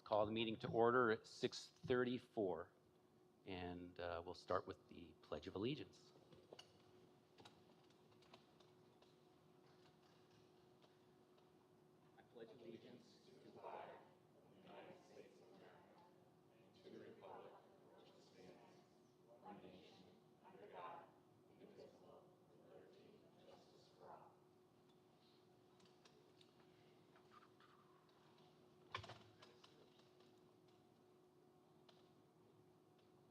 Call the meeting to order at 6:34, and we'll start with the Pledge of Allegiance. I pledge allegiance to the flag of the United States of America and to the republic for which it stands, one nation, under God, indivisible, with liberty and justice for all.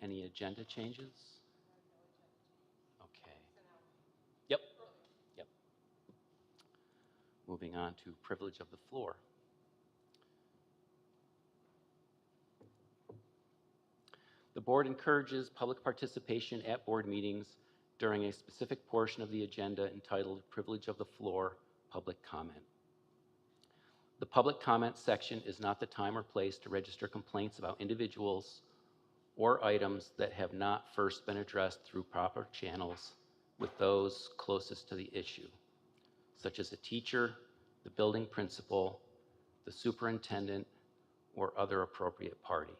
Any agenda changes? Okay. Yep. Yep. Moving on to privilege of the floor. The board encourages public participation at board meetings during a specific portion of the agenda entitled Privilege of the Floor, Public Comment. The public comment section is not the time or place to register complaints about individuals or items that have not first been addressed through proper channels with those closest to the issue, such as a teacher, the building principal, the superintendent, or other appropriate party.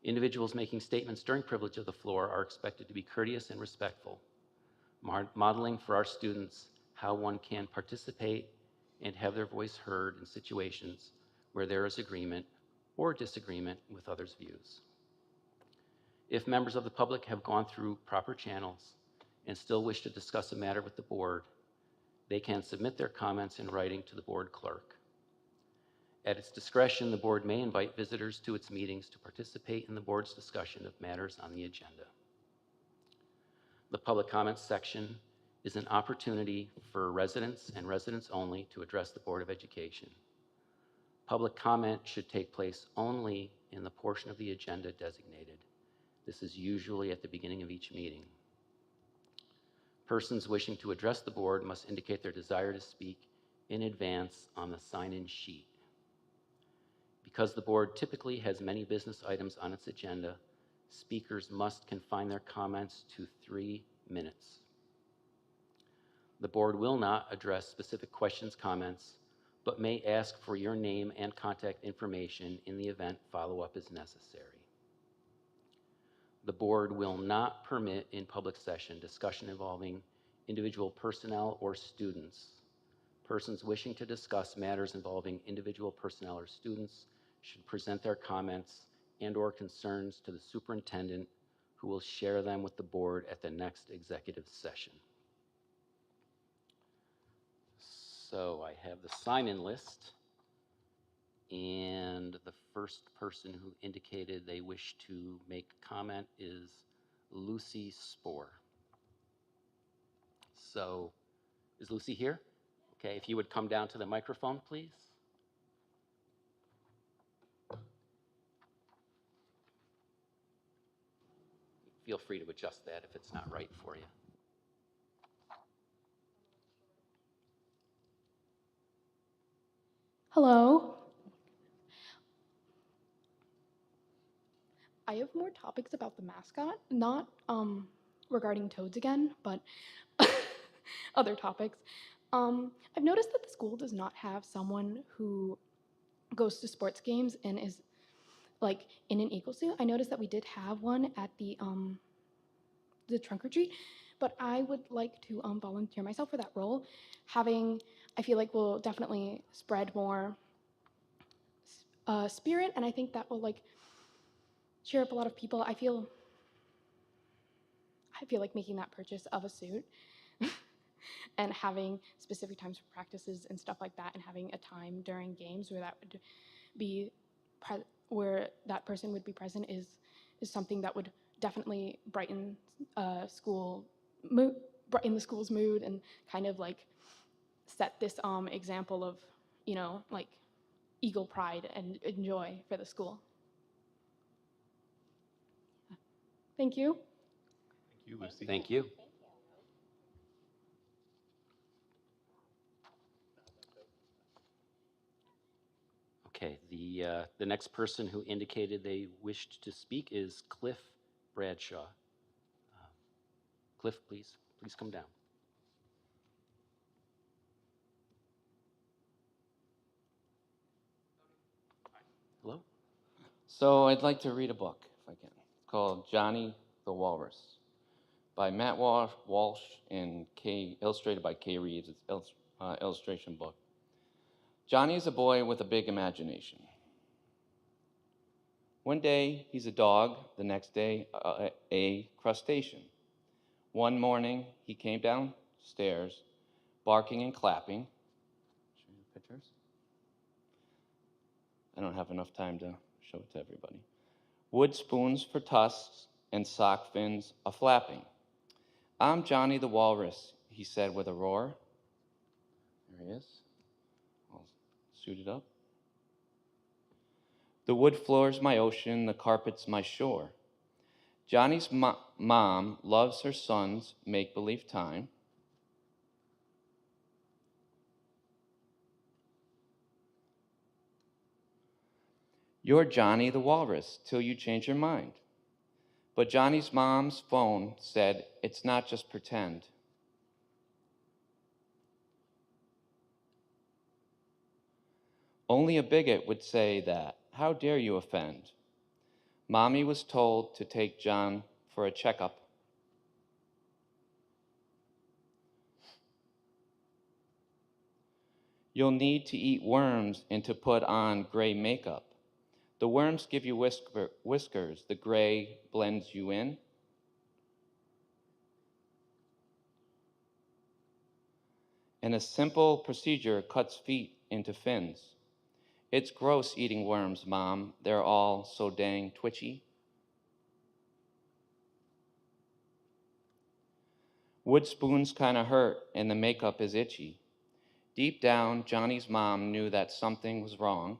Individuals making statements during privilege of the floor are expected to be courteous and respectful, modeling for our students how one can participate and have their voice heard in situations where there is agreement or disagreement with others' views. If members of the public have gone through proper channels and still wish to discuss a matter with the board, they can submit their comments in writing to the board clerk. At its discretion, the board may invite visitors to its meetings to participate in the board's discussion of matters on the agenda. The public comments section is an opportunity for residents and residents only to address the Board of Education. Public comment should take place only in the portion of the agenda designated. This is usually at the beginning of each meeting. Persons wishing to address the board must indicate their desire to speak in advance on the sign-in sheet. Because the board typically has many business items on its agenda, speakers must confine their comments to 3 minutes. The board will not address specific questions, comments, but may ask for your name and contact information in the event follow-up is necessary. The board will not permit in public session discussion involving individual personnel or students. Persons wishing to discuss matters involving individual personnel or students should present their comments and/or concerns to the superintendent, who will share them with the board at the next executive session. So I have the sign-in list, and the first person who indicated they wish to make comment is Lucy Spohr. So, is Lucy here? Okay, if you would come down to the microphone, please. Feel free to adjust that if it's not right for you. Hello. I have more topics about the mascot, not regarding toads again, but other topics. I've noticed that the school does not have someone who goes to sports games and is like in an eagle suit. I noticed that we did have one at the trunk or treat, but I would like to volunteer myself for that role. I feel like will definitely spread more spirit, and I think that will like cheer up a lot of people. I feel like making that purchase of a suit and having specific times for practices and stuff like that, and having a time during games where that would be where that person would be present is something that would definitely brighten the school's mood, and kind of like set this example of, you know, like eagle pride and joy for the school. Thank you. Thank you, Lucy. Thank you. Okay, the next person who indicated they wished to speak is Cliff Bradshaw. Cliff, please come down. So I'd like to read a book, if I can. It's called Johnny the Walrus by Matt Walsh and illustrated by Kay Reeves. It's an illustration book. Johnny is a boy with a big imagination. One day, he's a dog. The next day, a crustacean. One morning, he came downstairs, barking and clapping. Show you the pictures. I don't have enough time to show it to everybody. Wood spoons for tusks and sock fins a-flapping. I'm Johnny the Walrus, he said with a roar. There he is, all suited up. The wood floor's my ocean, the carpet's my shore. Johnny's mom loves her son's make-believe time. You're Johnny the Walrus till you change your mind. But Johnny's mom's phone said, it's not just pretend. Only a bigot would say that. How dare you offend? Mommy was told to take John for a checkup. You'll need to eat worms and to put on gray makeup. The worms give you whiskers, the gray blends you in. And a simple procedure cuts feet into fins. It's gross eating worms, Mom. They're all so dang twitchy. Wood spoons kinda hurt and the makeup is itchy. Deep down, Johnny's mom knew that something was wrong.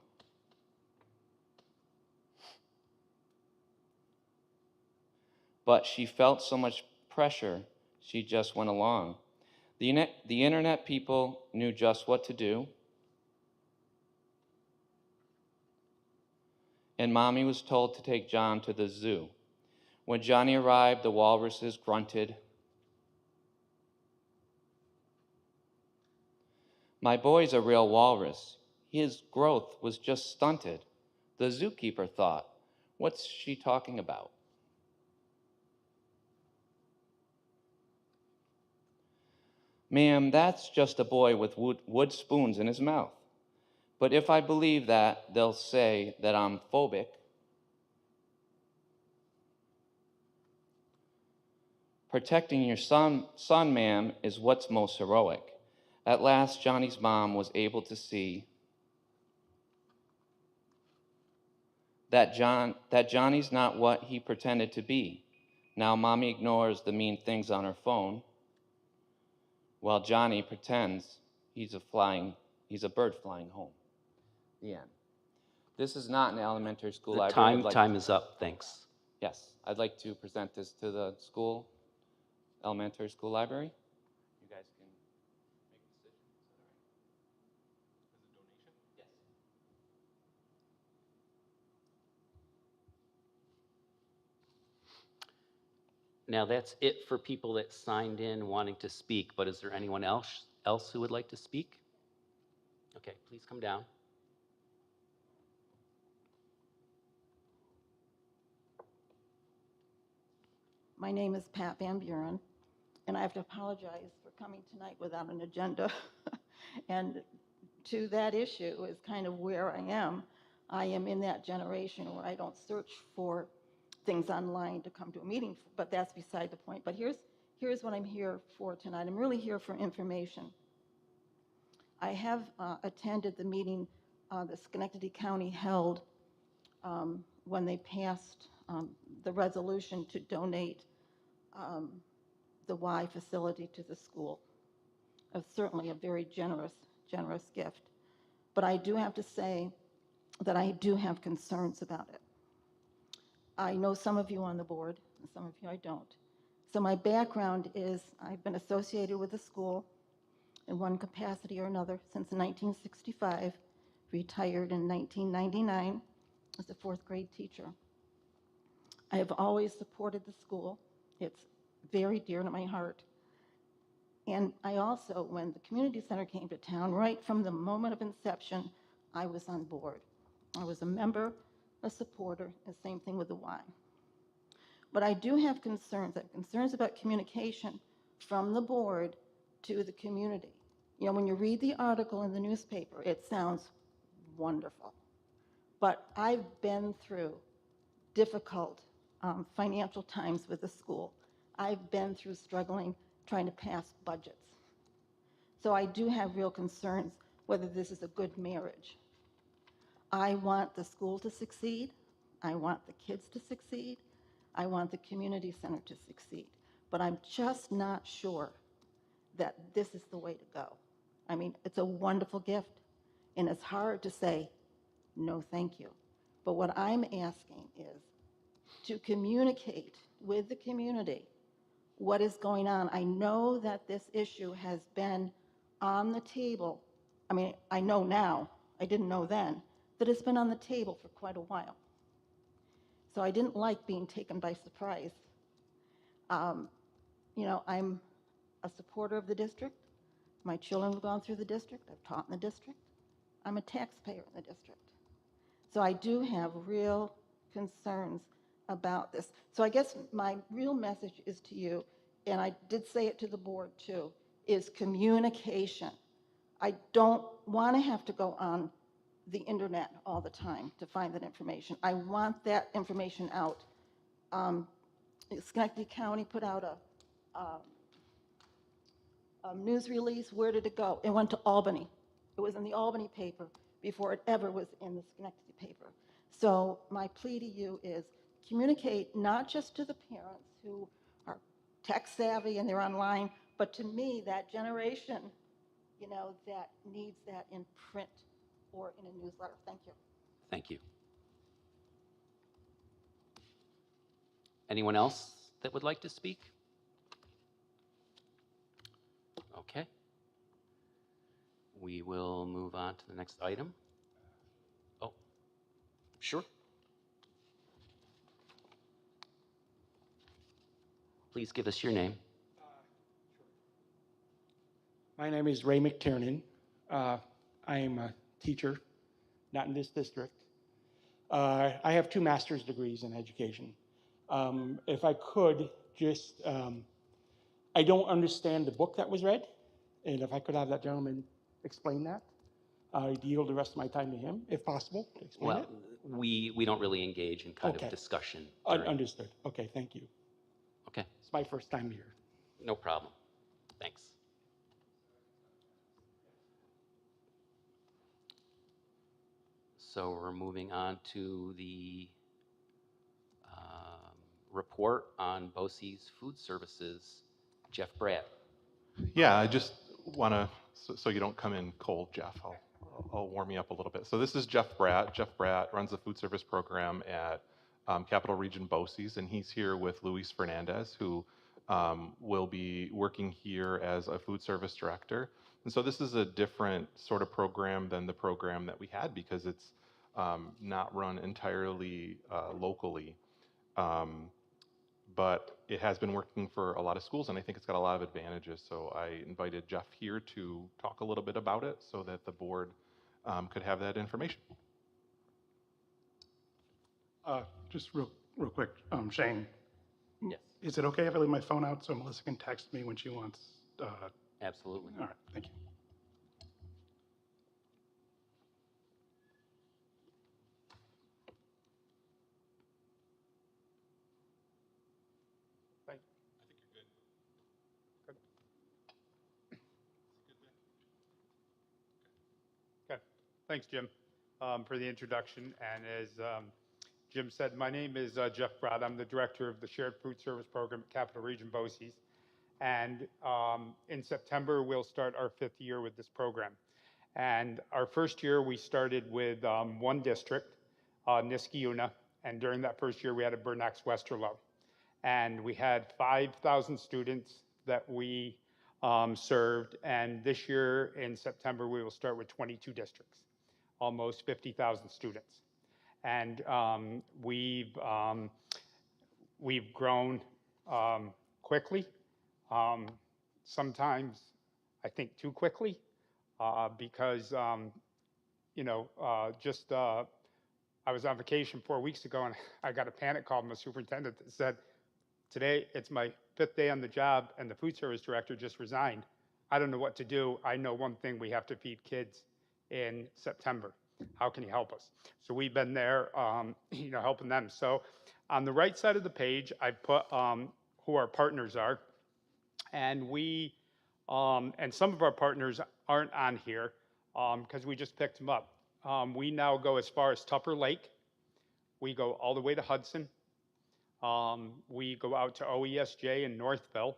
But she felt so much pressure, she just went along. The internet people knew just what to do. And Mommy was told to take John to the zoo. When Johnny arrived, the walruses grunted. My boy's a real walrus. His growth was just stunted. The zookeeper thought, what's she talking about? Ma'am, that's just a boy with wood spoons in his mouth. But if I believe that, they'll say that I'm phobic. Protecting your son, ma'am, is what's most heroic. At last, Johnny's mom was able to see that Johnny's not what he pretended to be. Now Mommy ignores the mean things on her phone, while Johnny pretends he's a bird flying home. The end. This is not an elementary school The library. time is up, thanks. Yes, I'd like to present this to the elementary school library. You guys can make a decision. Is that all right? As a donation? Yes. Now that's it for people that signed in wanting to speak, but is there anyone else who would like to speak? Okay, please come down. My name is Pat Van Buren, and I have to apologize for coming tonight without an agenda. And to that issue is kind of where I am. I am in that generation where I don't search for things online to come to a meeting, but that's beside the point. But here's what I'm here for tonight. I'm really here for information. I have attended the meeting that Schenectady County held when they passed the resolution to donate the Y facility to the school. Certainly a very generous gift. But I do have to say that I do have concerns about it. I know some of you on the board, and some of you I don't. So my background is I've been associated with the school in one capacity or another since 1965, retired in 1999 as a fourth grade teacher. I have always supported the school. It's very dear to my heart. And I also, when the community center came to town, right from the moment of inception, I was on board. I was a member a supporter, and same thing with the Y. But I do have concerns. I have concerns about communication from the board to the community. You know, when you read the article in the newspaper, it sounds wonderful. But I've been through difficult financial times with the school. I've been through struggling trying to pass budgets. So I do have real concerns whether this is a good marriage. I want the school to succeed. I want the kids to succeed. I want the community center to succeed. But I'm just not sure that this is the way to go. I mean, it's a wonderful gift, and it's hard to say, no, thank you. But what I'm asking is to communicate with the community what is going on. I know that this issue has been on the table. I mean, I know now, I didn't know then, that it's been on the table for quite a while. So I didn't like being taken by surprise. You know, I'm a supporter of the district. My children have gone through the district. I've taught in the district. I'm a taxpayer in the district. So I do have real concerns about this. So I guess my real message is to you, and I did say it to the board too, is communication. I don't want to have to go on the internet all the time to find that information. I want that information out. Schenectady County put out a news release. Where did it go? It went to Albany. It was in the Albany paper before it ever was in the Schenectady paper. So my plea to you is communicate not just to the parents who are tech savvy and they're online, but to me, that generation, you know, that needs that in print or in a newsletter. Thank you. Thank you. Anyone else that would like to speak? Okay. We will move on to the next item. Oh, sure. Please give us your name. My name is Ray McTiernan. I am a teacher, not in this district. I have 2 master's degrees in education. If I could just, I don't understand the book that was read, and if I could have that gentleman explain that, I'd yield the rest of my time to him, if possible, to explain Well, it. we don't really engage in kind Okay. of discussion. during- Understood. Okay, thank you. Okay, It's my first time here. no problem. Thanks. So we're moving on to the report on BOCE's food services. Jeff Bratt. Yeah, I just want to, so you don't come in cold, Jeff, I'll warm you up a little bit. So this is Jeff Bratt. Jeff Bratt runs the food service program at Capital Region BOCES, and he's here with Luis Fernandez, who will be working here as a food service director. And so this is a different sort of program than the program that we had because it's not run entirely locally. But it has been working for a lot of schools, and I think it's got a lot of advantages. So I invited Jeff here to talk a little bit about it so that the board could have that information. Just real quick, Shane, Yes, is it okay if I leave my phone out so Melissa can text me when she wants? All absolutely. right, thank you. Okay, thanks, Jim, for the introduction. And as Jim said, my name is Jeff Bratt. I'm the director of the Shared Food Service Program at Capital Region BOCES. And in September, we'll start our 5th year with this program. And our first year, we started with 1 district, Niskayuna. And during that first year, we had a Bernax Westerlo. And we had 5,000 students that we served. And this year in September, we will start with 22 districts, almost 50,000 students. And we've grown quickly, sometimes I think too quickly, because, you know, just I was on vacation 4 weeks ago, and I got a panic call from a superintendent that said, today it's my 5th day on the job, and the food service director just resigned. I don't know what to do. I know one thing: we have to feed kids in September. How can you help us? So we've been there, helping them. So on the right side of the page, I put who our partners are, and and some of our partners aren't on here because we just picked them up. We now go as far as Tupper Lake. We go all the way to Hudson. We go out to OESJ in Northville,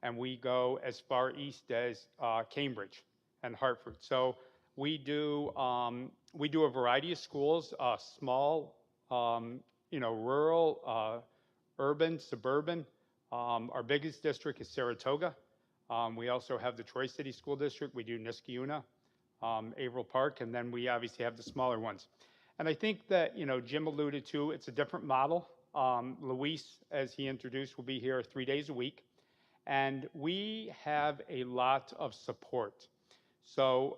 and we go as far east as Cambridge and Hartford. So we do a variety of schools, small, rural, urban, suburban. Our biggest district is Saratoga. We also have the Troy City School District. We do Niskayuna, Averill Park, and then we obviously have the smaller ones. And I think that, Jim alluded to, it's a different model. Luis, as he introduced, will be here 3 days a week. And we have a lot of support. So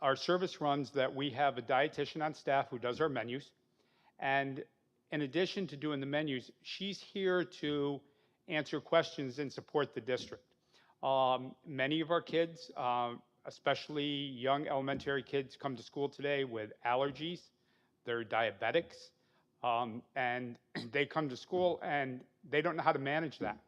our service runs that we have a dietitian on staff who does our menus. And in addition to doing the menus, she's here to answer questions and support the district. Many of our kids, especially young elementary kids, come to school today with allergies. They're diabetics. And they come to school and they don't know how to manage that.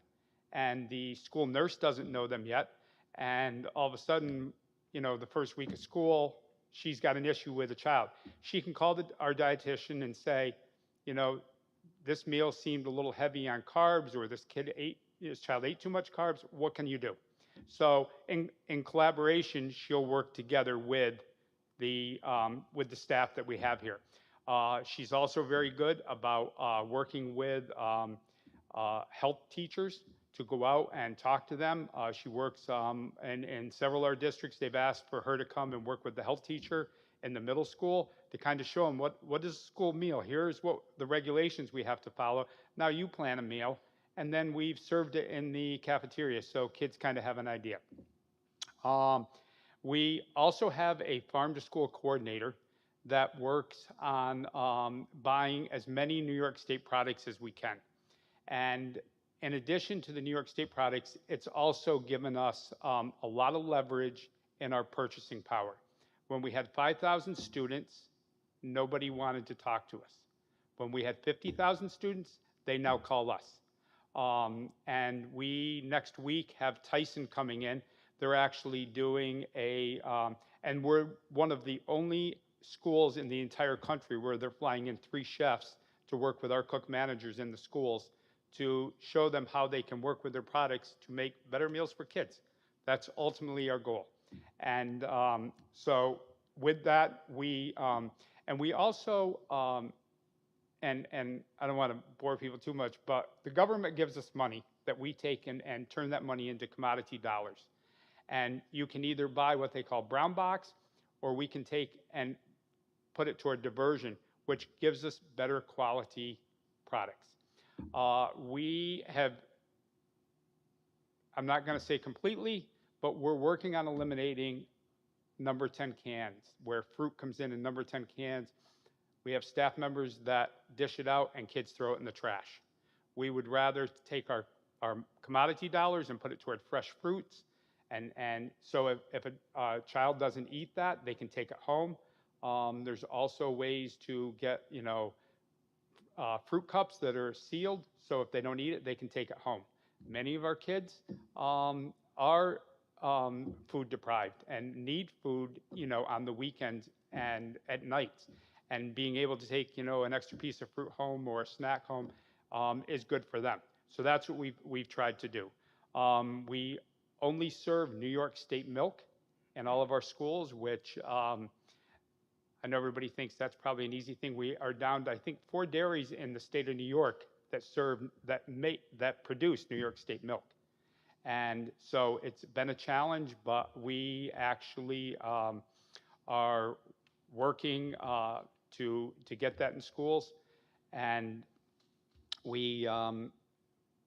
And the school nurse doesn't know them yet. And all of a sudden, the first week of school, she's got an issue with a child. She can call our dietitian and say, this meal seemed a little heavy on carbs, or this child ate too much carbs. What can you do? So in collaboration, she'll work together with the staff that we have here. She's also very good about working with health teachers to go out and talk to them. She works in several of our districts. They've asked for her to come and work with the health teacher in the middle school to kind of show them what is a school meal. Here's what the regulations we have to follow. Now you plan a meal. And then we've served it in the cafeteria so kids kind of have an idea. We also have a farm to school coordinator that works on buying as many New York State products as we can. And in addition to the New York State products, it's also given us a lot of leverage in our purchasing power. When we had 5,000 students, nobody wanted to talk to us. When we had 50,000 students, they now call us. And we next week have Tyson coming in. They're actually doing and we're one of the only schools in the entire country where they're flying in 3 chefs to work with our cook managers in the schools to show them how they can work with their products to make better meals for kids. That's ultimately our goal. And so with that, we also, and I don't want to bore people too much, but the government gives us money that we take and turn that money into commodity dollars. And you can either buy what they call brown box, or we can take and put it toward diversion, which gives us better quality products. We have, I'm not going to say completely, but we're working on eliminating number 10 cans, where fruit comes in number 10 cans. We have staff members that dish it out and kids throw it in the trash. We would rather take our commodity dollars and put it toward fresh fruits. And so if a child doesn't eat that, they can take it home. There's also ways to get, fruit cups that are sealed. So if they don't eat it, they can take it home. Many of our kids are food deprived and need food, on the weekends and at night. And being able to take, an extra piece of fruit home or a snack home is good for them. So that's what we've tried to do. We only serve New York State milk in all of our schools, which I know everybody thinks that's probably an easy thing. We are down to, I think, 4 dairies in the state of New York that produce New York State milk. And so it's been a challenge, but we actually are working to get that in schools, and we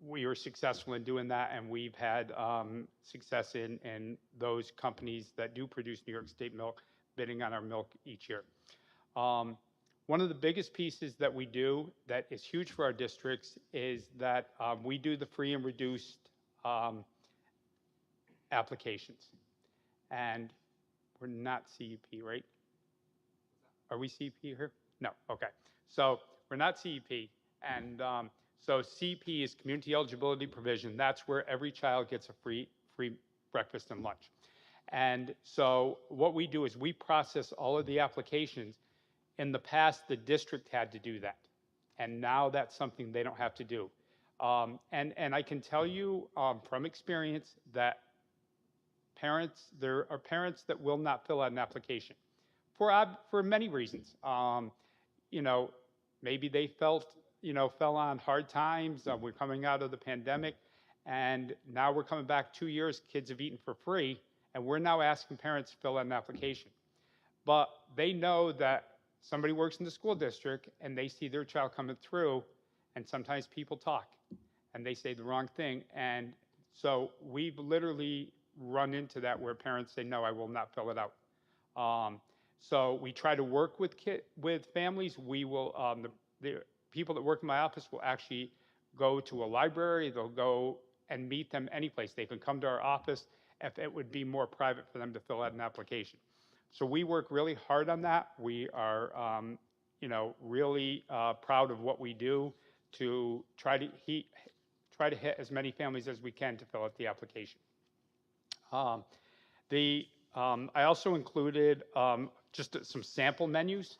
were successful in doing that, and we've had success in those companies that do produce New York State milk bidding on our milk each year. One of the biggest pieces that we do that is huge for our districts is that we do the free and reduced um, applications. And we're not CUP, right? Are we CP here? No, okay. So we're not CEP. And so CP is community eligibility provision. That's where every child gets a free breakfast and lunch. And so what we do is we process all of the applications. In the past, the district had to do that. And now that's something they don't have to do. And I can tell you from experience that there are parents that will not fill out an application for many reasons. You know, maybe they fell on hard times. We're coming out of the pandemic, and now we're coming back 2 years. Kids have eaten for free, and we're now asking parents to fill out an application. But they know that somebody works in the school district, and they see their child coming through, and sometimes people talk, and they say the wrong thing, and so we've literally run into that where parents say, no, I will not fill it out. So we try to work with families. We will, the people that work in my office will actually go to a library. They'll go and meet them any place. They can come to our office if it would be more private for them to fill out an application. So we work really hard on that. We are, really proud of what we do to try to hit as many families as we can to fill out the application. I also included just some sample menus.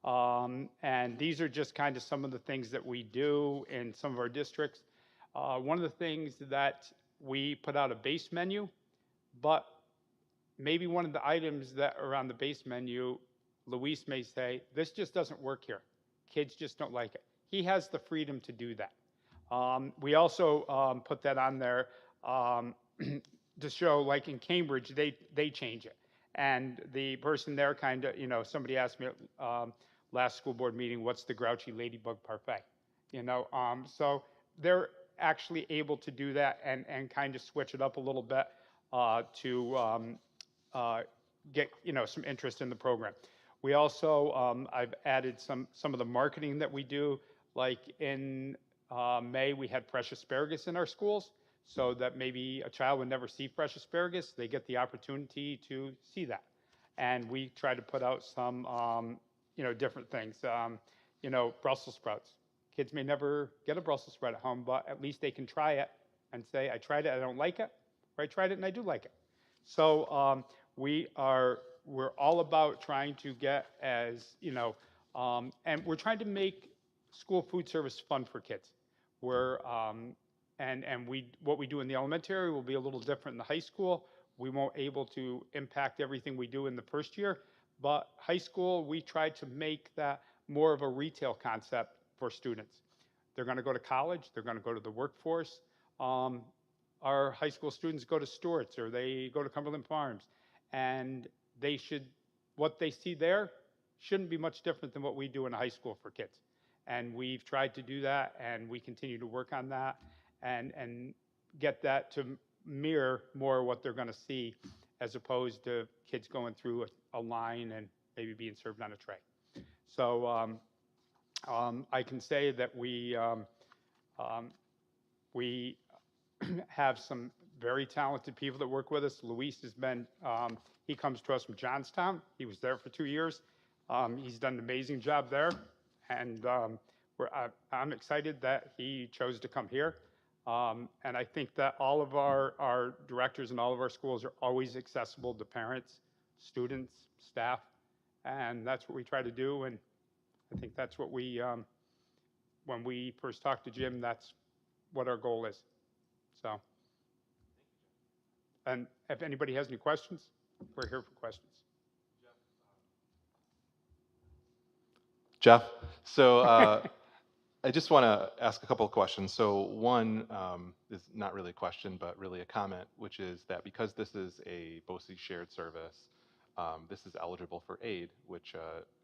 And these are just kind of some of the things that we do in some of our districts. One of the things that we put out a base menu, but maybe one of the items that are on the base menu, Luis may say, this just doesn't work here. Kids just don't like it. He has the freedom to do that. We also put that on there to show, like in Cambridge, they change it. And the person there kind of, somebody asked me last school board meeting, what's the grouchy ladybug parfait? So they're actually able to do that and kind of switch it up a little bit to get, some interest in the program. We also, I've added some of the marketing that we do, like in May, we had fresh asparagus in our schools, so that maybe a child would never see fresh asparagus, they get the opportunity to see that. And we try to put out some, different things. Brussels sprouts. Kids may never get a Brussels sprout at home, but at least they can try it and say, I tried it, I don't like it, or I tried it and I do like it. So we're all about trying to get as, and we're trying to make school food service fun for kids. We're, what we do in the elementary will be a little different in the high school. We won't able to impact everything we do in the first year, but high school, we try to make that more of a retail concept for students. They're going to go to college, they're going to go to the workforce. Our high school students go to Stewart's or they go to Cumberland Farms, and what they see there shouldn't be much different than what we do in high school for kids. And we've tried to do that, and we continue to work on that and get that to mirror more what they're going to see, as opposed to kids going through a line and maybe being served on a tray. So I can say that we have some very talented people that work with us. Luis has been, he comes to us from Johnstown. He was there for 2 years. He's done an amazing job there. And I'm excited that he chose to come here. And I think that all of our directors in all of our schools are always accessible to parents, students, staff. And that's what we try to do. And I think that's what when we first talked to Jim, that's what our goal is. So, and if anybody has any questions, we're here for questions. Jeff, so I just want to ask a couple of questions. So one is not really a question, but really a comment, which is that because this is a BOCES shared service, this is eligible for aid, which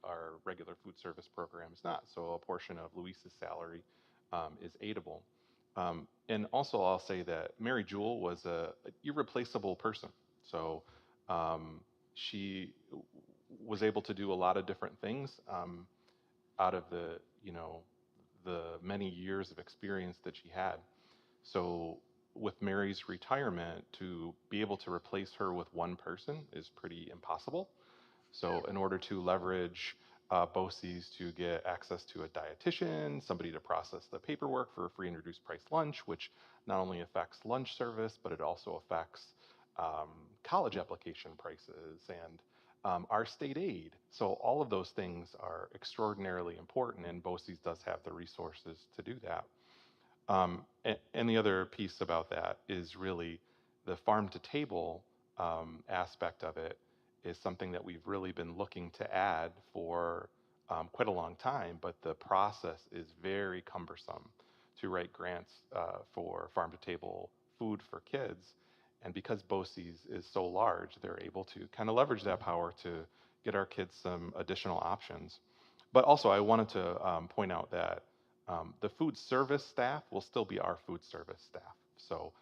our regular food service program is not. So a portion of Luis's salary is aidable. And also I'll say that Mary Jewel was an irreplaceable person. So she was able to do a lot of different things. out of the, the many years of experience that she had. So with Mary's retirement, to be able to replace her with one person is pretty impossible. So in order to leverage BOCES to get access to a dietitian, somebody to process the paperwork for a free and reduced price lunch, which not only affects lunch service, but it also affects college application prices and our state aid. So all of those things are extraordinarily important, and BOCES does have the resources to do that. And the other piece about that is really the farm to table aspect of it is something that we've really been looking to add for quite a long time, but the process is very cumbersome to write grants for farm to table food for kids. And because BOCES is so large, they're able to kind of leverage that power to get our kids some additional options. But also, I wanted to point out that the food service staff will still be our food service staff. So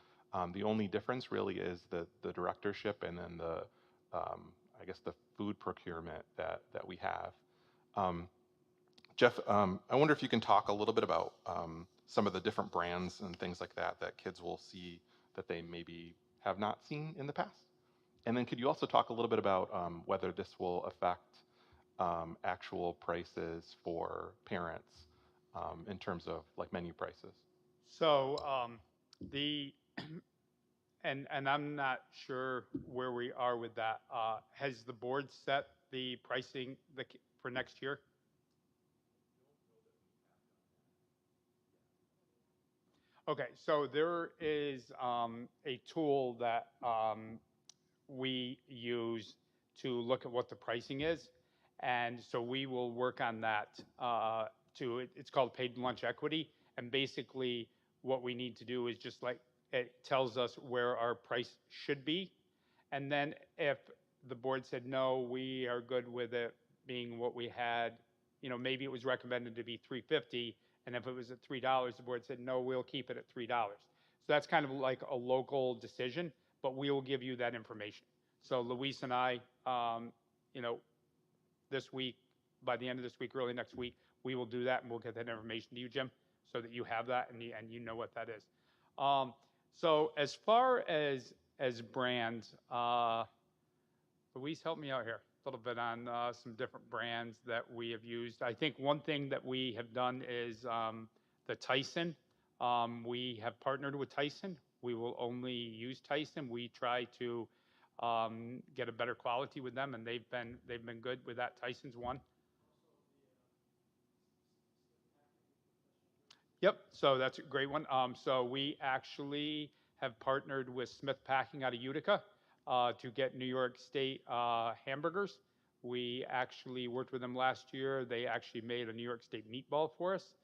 the only difference really is the directorship and then I guess the food procurement that we have. Um, Jeff, I wonder if you can talk a little bit about some of the different brands and things like that that kids will see that they maybe have not seen in the past. And then could you also talk a little bit about whether this will affect actual prices for parents in terms of like menu prices? So the and I'm not sure where we are with that. Has the board set the pricing for next year? Okay, so there is a tool that we use to look at what the pricing is, and so we will work on that. It's called paid lunch equity, and basically what we need to do is just like it tells us where our price should be, and then if the board said no, we are good with it being what we had. Maybe it was recommended to be 350, and if it was at $3, the board said no, we'll keep it at $3. So that's kind of like a local decision, but we will give you that information. So Luis and I, you know, this week, by the end of this week, early next week, we will do that, and we'll get that information to you, Jim, so that you have that and you know what that is. So as far as brands, Luis, help me out here a little bit on some different brands that we have used. I think one thing that we have done is the Tyson. We have partnered with Tyson. We will only use Tyson. We try to get a better quality with them, and they've been good with that. Tyson's one. Yep. So that's a great one. So we actually have partnered with Smith Packing out of Utica to get New York State hamburgers. We actually worked with them last year. They actually made a New York State meatball for us.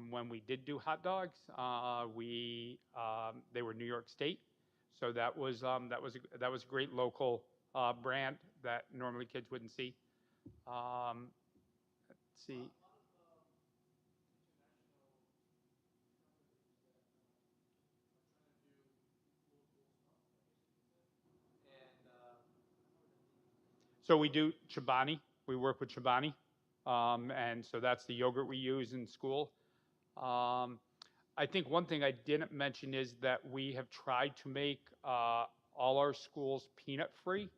When we did do hot dogs, they were New York State. So that was a great local brand that normally kids wouldn't see. Let's see. So we do Chobani. We work with Chobani. And so that's the yogurt we use in school. I think one thing I didn't mention is that we have tried to make all our schools peanut free,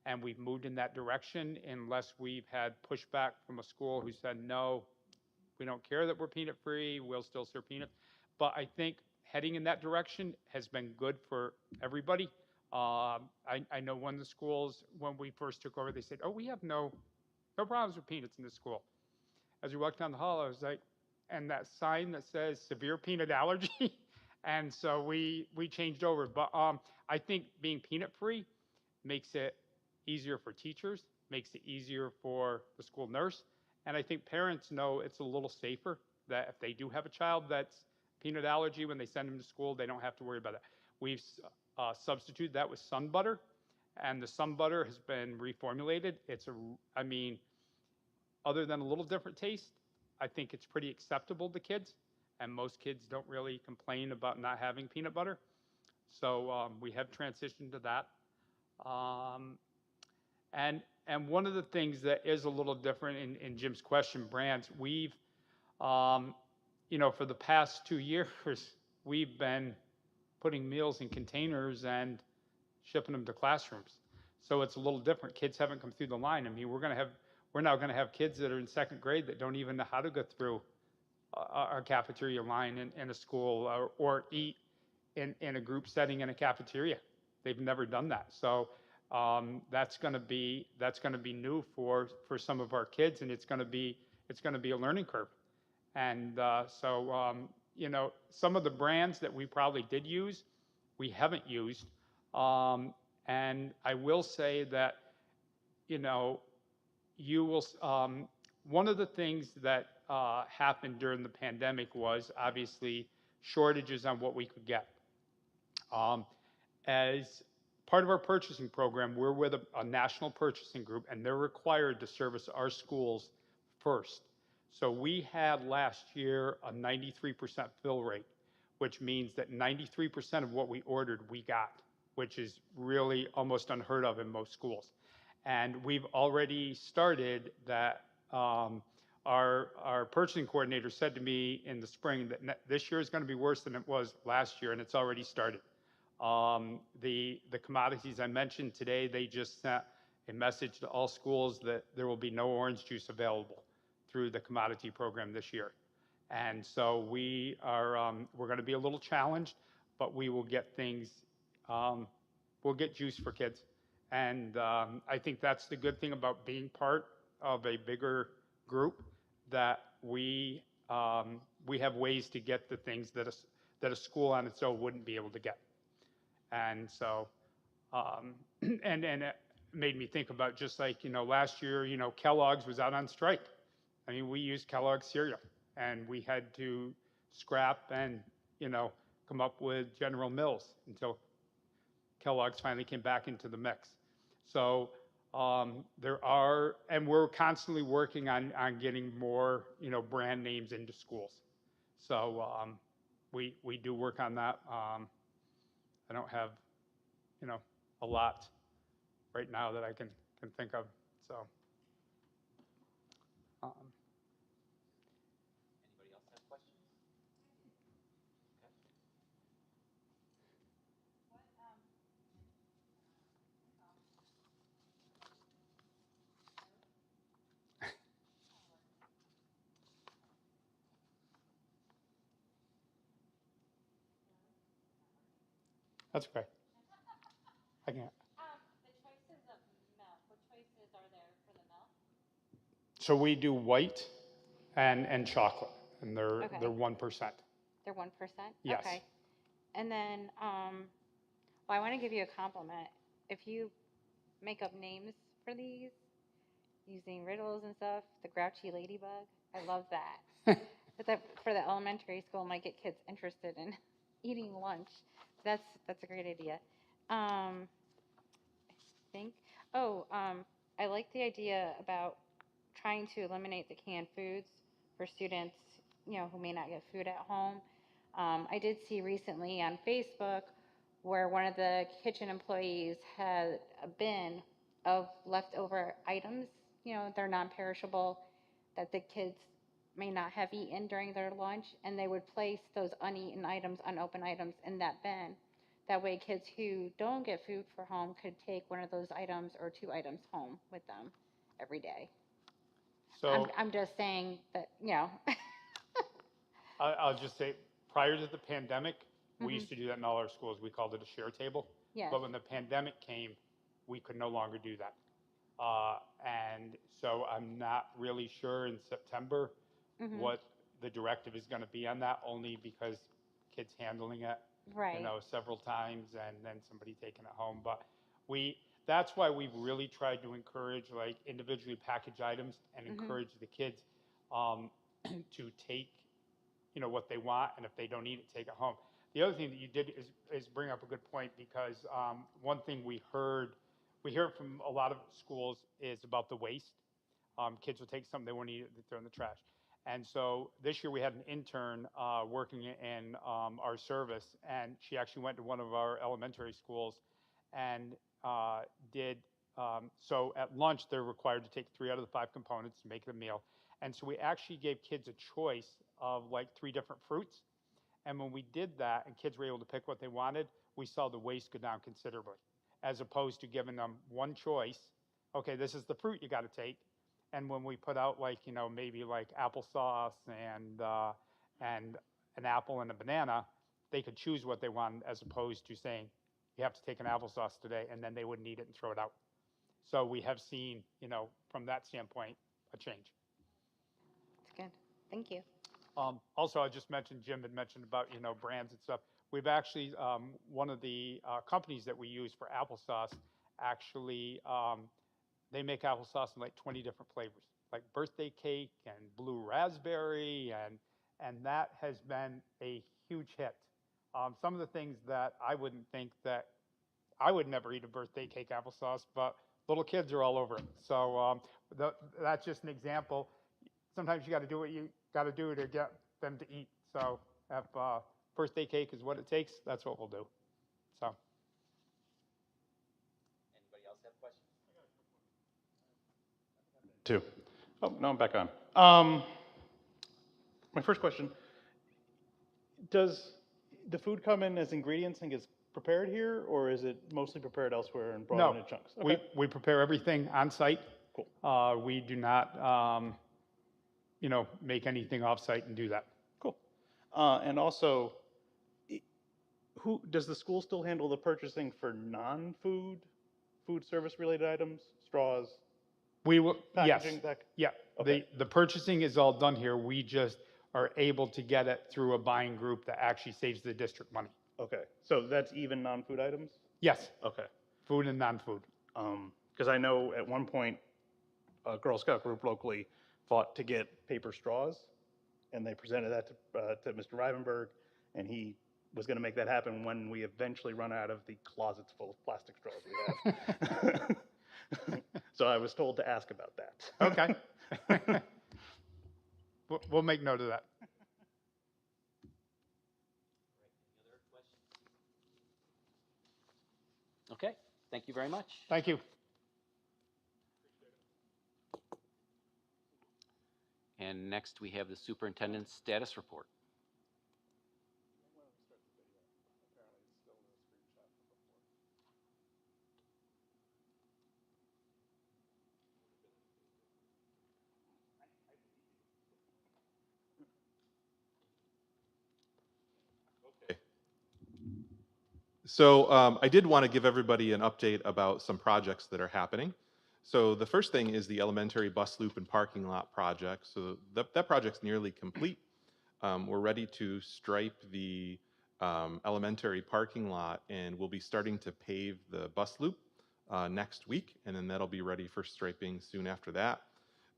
and we've moved in that direction unless we've had pushback from a school who said, no, we don't care that we're peanut free, we'll still serve peanuts. But I think heading in that direction has been good for everybody. I know one of the schools, when we first took over, they said, oh, we have no problems with peanuts in this school. As we walked down the hall, I was like, and that sign that says severe peanut allergy. And so we changed over. But I think being peanut free makes it easier for teachers, makes it easier for the school nurse. And I think parents know it's a little safer that if they do have a child that's peanut allergy, when they send them to school, they don't have to worry about that. We've substituted that with sun butter, and the sun butter has been reformulated. Other than a little different taste, I think it's pretty acceptable to kids, and most kids don't really complain about not having peanut butter. So we have transitioned to that. And and one of the things that is a little different in Jim's question, brands, we've, for the past 2 years, we've been putting meals in containers and shipping them to classrooms. So it's a little different. Kids haven't come through the line. I mean, we're now going to have kids that are in second grade that don't even know how to go through our cafeteria line in a school, or eat in a group setting in a cafeteria. They've never done that. So that's going to be new for some of our kids, and it's going to be a learning curve. And some of the brands that we probably did use, we haven't used. And I will say that, you will, one of the things that happened during the pandemic was obviously shortages on what we could get. As part of our purchasing program, we're with a national purchasing group, and they're required to service our schools first. So we had last year a 93% fill rate, which means that 93% of what we ordered, we got, which is really almost unheard of in most schools. And we've already started that. Our purchasing coordinator said to me in the spring that this year is going to be worse than it was last year, and it's already started. The commodities I mentioned today, they just sent a message to all schools that there will be no orange juice available through the commodity program this year. And so we're going to be a little challenged, but we will get things, we'll get juice for kids. And I think that's the good thing about being part of a bigger group, that we have ways to get the things that a school on its own wouldn't be able to get. And so, and it made me think about, just like, last year, Kellogg's was out on strike. I mean, we used Kellogg's cereal, and we had to scrap and, come up with General Mills until Kellogg's finally came back into the mix. So and we're constantly working on getting more, brand names into schools. So we do work on that. I don't have, a lot right now that I can think of. So. Anybody else have questions? That's okay. I can't. The choices of milk, what choices are there for the milk? So we do white and chocolate, and they're Okay. 1%. They're 1%? Yes. Okay. And then, well, I want to give you a compliment. If you make up names for these using riddles and stuff, the grouchy ladybug, I love that. But that for the elementary school might get kids interested in eating lunch. That's a great idea. I think. Oh, I like the idea about trying to eliminate the canned foods for students, who may not get food at home. I did see recently on Facebook where one of the kitchen employees had a bin of leftover items, they're non-perishable, that the kids may not have eaten during their lunch, and they would place those uneaten items, unopened items in that bin. That way kids who don't get food for home could take one of those items or 2 items home with them every day. So I'm just saying that, I'll just say, prior to the pandemic, we used to do that in all our schools. We called it a share table. Yes. But when the pandemic came, we could no longer do that. And so I'm not really sure in September what the directive is going to be on that, only because kids handling it, right. several times, and then somebody taking it home. But that's why we've really tried to encourage, like, individually packaged items, and encourage the kids to take, what they want, and if they don't eat it, take it home. The other thing that you did is bring up a good point, because one thing we hear from a lot of schools is about the waste. Kids will take something they won't eat, they throw in the trash. And so this year we had an intern working in our service, and she actually went to one of our elementary schools and did So at lunch, they're required to take 3 out of the 5 components to make it a meal. And so we actually gave kids a choice of like 3 different fruits. And when we did that and kids were able to pick what they wanted, we saw the waste go down considerably, as opposed to giving them one choice. Okay, this is the fruit you got to take. And when we put out like, maybe like applesauce and an apple and a banana, they could choose what they wanted, as opposed to saying, you have to take an applesauce today, and then they wouldn't eat it and throw it out. So we have seen, from that standpoint, a change. It's good. Thank you. Also, I just mentioned, Jim had mentioned about, brands and stuff. We've actually, one of the companies that we use for applesauce, actually, they make applesauce in like 20 different flavors, like birthday cake and blue raspberry, and that has been a huge hit. Some of the things that I wouldn't think that I would never eat a birthday cake applesauce, but little kids are all over it. So that's just an example. Sometimes you got to do what you got to do to get them to eat. So if birthday cake is what it takes, that's what we'll do. So. Anybody else have questions? Two. Oh, no, I'm back on. My first question, does the food come in as ingredients and gets prepared here, or is it mostly prepared elsewhere and brought in in chunks? Okay. We prepare everything on site. Cool. We do not, make anything off site and do that. Cool. And also, who does the school still handle the purchasing for non-food, food service related items, straws, We will, yes, packaging? yeah. Okay. The purchasing is all done here. We just are able to get it through a buying group that actually saves the district money. Okay, so that's even non-food items? Yes, Okay. food and non-food. Because I know at one point, a Girl Scout group locally fought to get paper straws, and they presented that to Mr. Rivenberg, and he was going to make that happen when we eventually run out of the closets full of plastic straws we have. So I was told to ask about that. Okay. We'll make note of that. Okay, thank you very much. Thank you. And next, we have the superintendent's status report. So I did want to give everybody an update about some projects that are happening. So the first thing is the elementary bus loop and parking lot project. So that project's nearly complete. We're ready to stripe the elementary parking lot, and we'll be starting to pave the bus loop next week, and then that'll be ready for striping soon after that.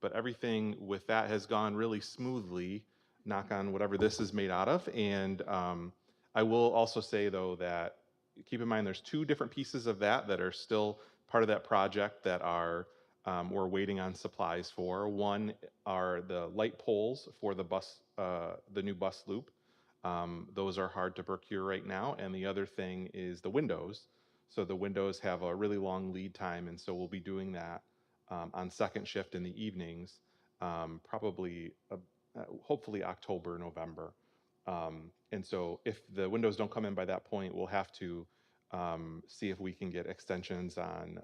But everything with that has gone really smoothly, knock on whatever this is made out of. And I will also say, though, that keep in mind there's 2 different pieces of that are still part of that project that are we're waiting on supplies for. One are the light poles for the bus, the new bus loop. Those are hard to procure right now. And the other thing is the windows. So the windows have a really long lead time, and so we'll be doing that on second shift in the evenings, probably hopefully October, November. And so if the windows don't come in by that point, we'll have to see if we can get extensions on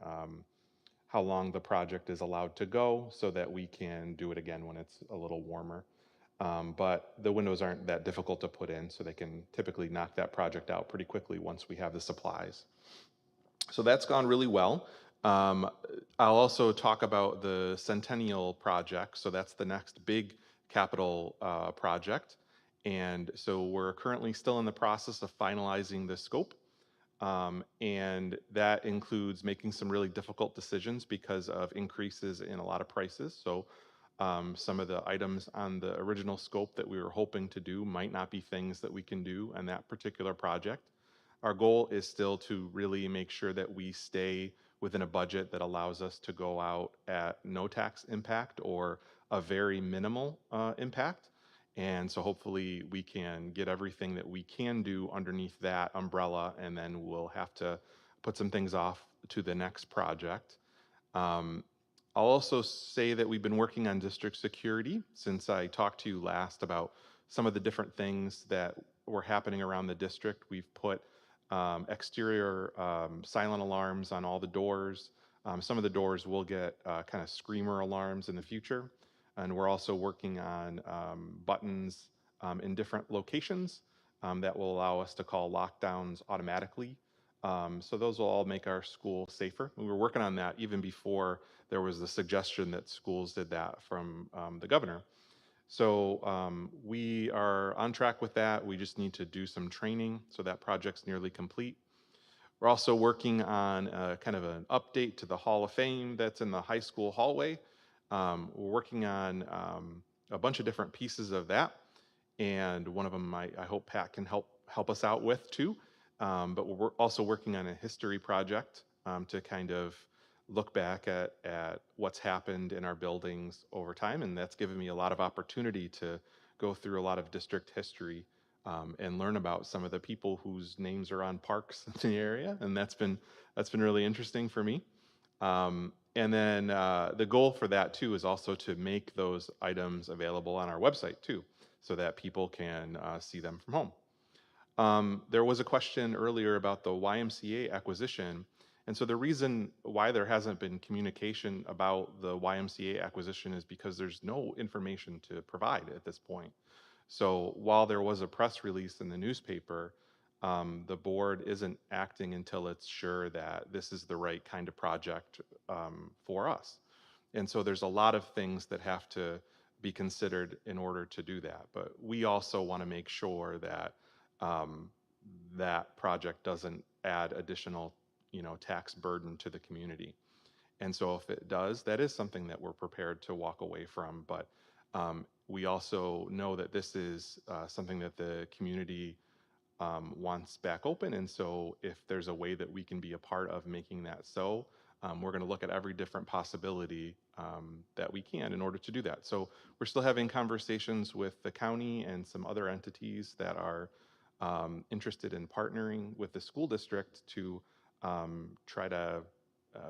how long the project is allowed to go so that we can do it again when it's a little warmer. But the windows aren't that difficult to put in, so they can typically knock that project out pretty quickly once we have the supplies. So that's gone really well. I'll also talk about the Centennial project. So that's the next big capital project. And so we're currently still in the process of finalizing the scope. And that includes making some really difficult decisions because of increases in a lot of prices. So some of the items on the original scope that we were hoping to do might not be things that we can do on that particular project. Our goal is still to really make sure that we stay within a budget that allows us to go out at no tax impact or a very minimal impact. And so hopefully we can get everything that we can do underneath that umbrella, and then we'll have to put some things off to the next project. Um, I'll also say that we've been working on district security since I talked to you last about some of the different things that were happening around the district. We've put exterior silent alarms on all the doors. Some of the doors will get kind of screamer alarms in the future. And we're also working on buttons in different locations that will allow us to call lockdowns automatically. So those will all make our school safer. We were working on that even before there was the suggestion that schools did that from the governor. So we are on track with that. We just need to do some training. So that project's nearly complete. We're also working on kind of an update to the Hall of Fame that's in the high school hallway. We're working on a bunch of different pieces of that, and one of them I hope Pat can help us out with too. But we're also working on a history project to kind of look back at what's happened in our buildings over time, and that's given me a lot of opportunity to go through a lot of district history and learn about some of the people whose names are on parks in the area, and that's been really interesting for me. And then the goal for that too is also to make those items available on our website too, so that people can see them from home. There was a question earlier about the YMCA acquisition. And so the reason why there hasn't been communication about the YMCA acquisition is because there's no information to provide at this point. So while there was a press release in the newspaper, the board isn't acting until it's sure that this is the right kind of project for us. And so there's a lot of things that have to be considered in order to do that. But we also want to make sure that that project doesn't add additional, tax burden to the community. And so if it does, that is something that we're prepared to walk away from. But we also know that this is something that the community wants back open. And so if there's a way that we can be a part of making that so, we're going to look at every different possibility that we can in order to do that. So we're still having conversations with the county and some other entities that are interested in partnering with the school district to try to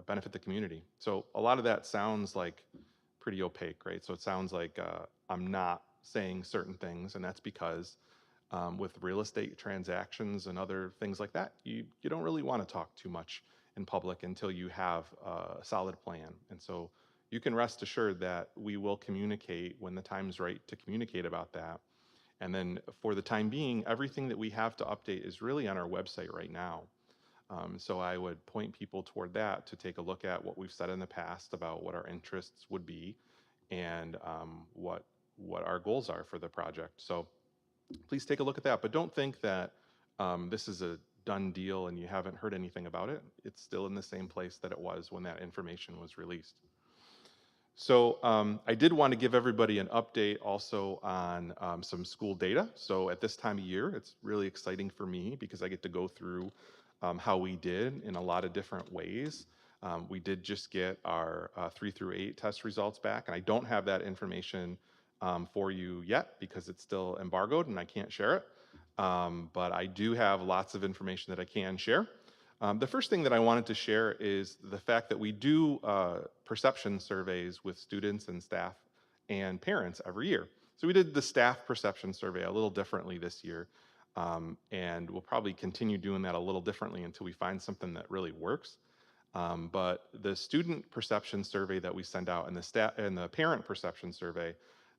benefit the community. So a lot of that sounds like pretty opaque, right? So it sounds like I'm not saying certain things, and that's because with real estate transactions and other things like that, you don't really want to talk too much in public until you have a solid plan. And so you can rest assured that we will communicate when the time's right to communicate about that. And then for the time being, everything that we have to update is really on our website right now. So I would point people toward that to take a look at what we've said in the past about what our interests would be and what our goals are for the project. So please take a look at that. But don't think that this is a done deal and you haven't heard anything about it. It's still in the same place that it was when that information was released. So I did want to give everybody an update also on some school data. So at this time of year, it's really exciting for me because I get to go through how we did in a lot of different ways. We did just get our 3 through 8 test results back, and I don't have that information for you yet because it's still embargoed and I can't share it. But I do have lots of information that I can share. The first thing that I wanted to share is the fact that we do perception surveys with students and staff and parents every year. So we did the staff perception survey a little differently this year, and we'll probably continue doing that a little differently until we find something that really works. But the student perception survey that we send out and the parent perception survey,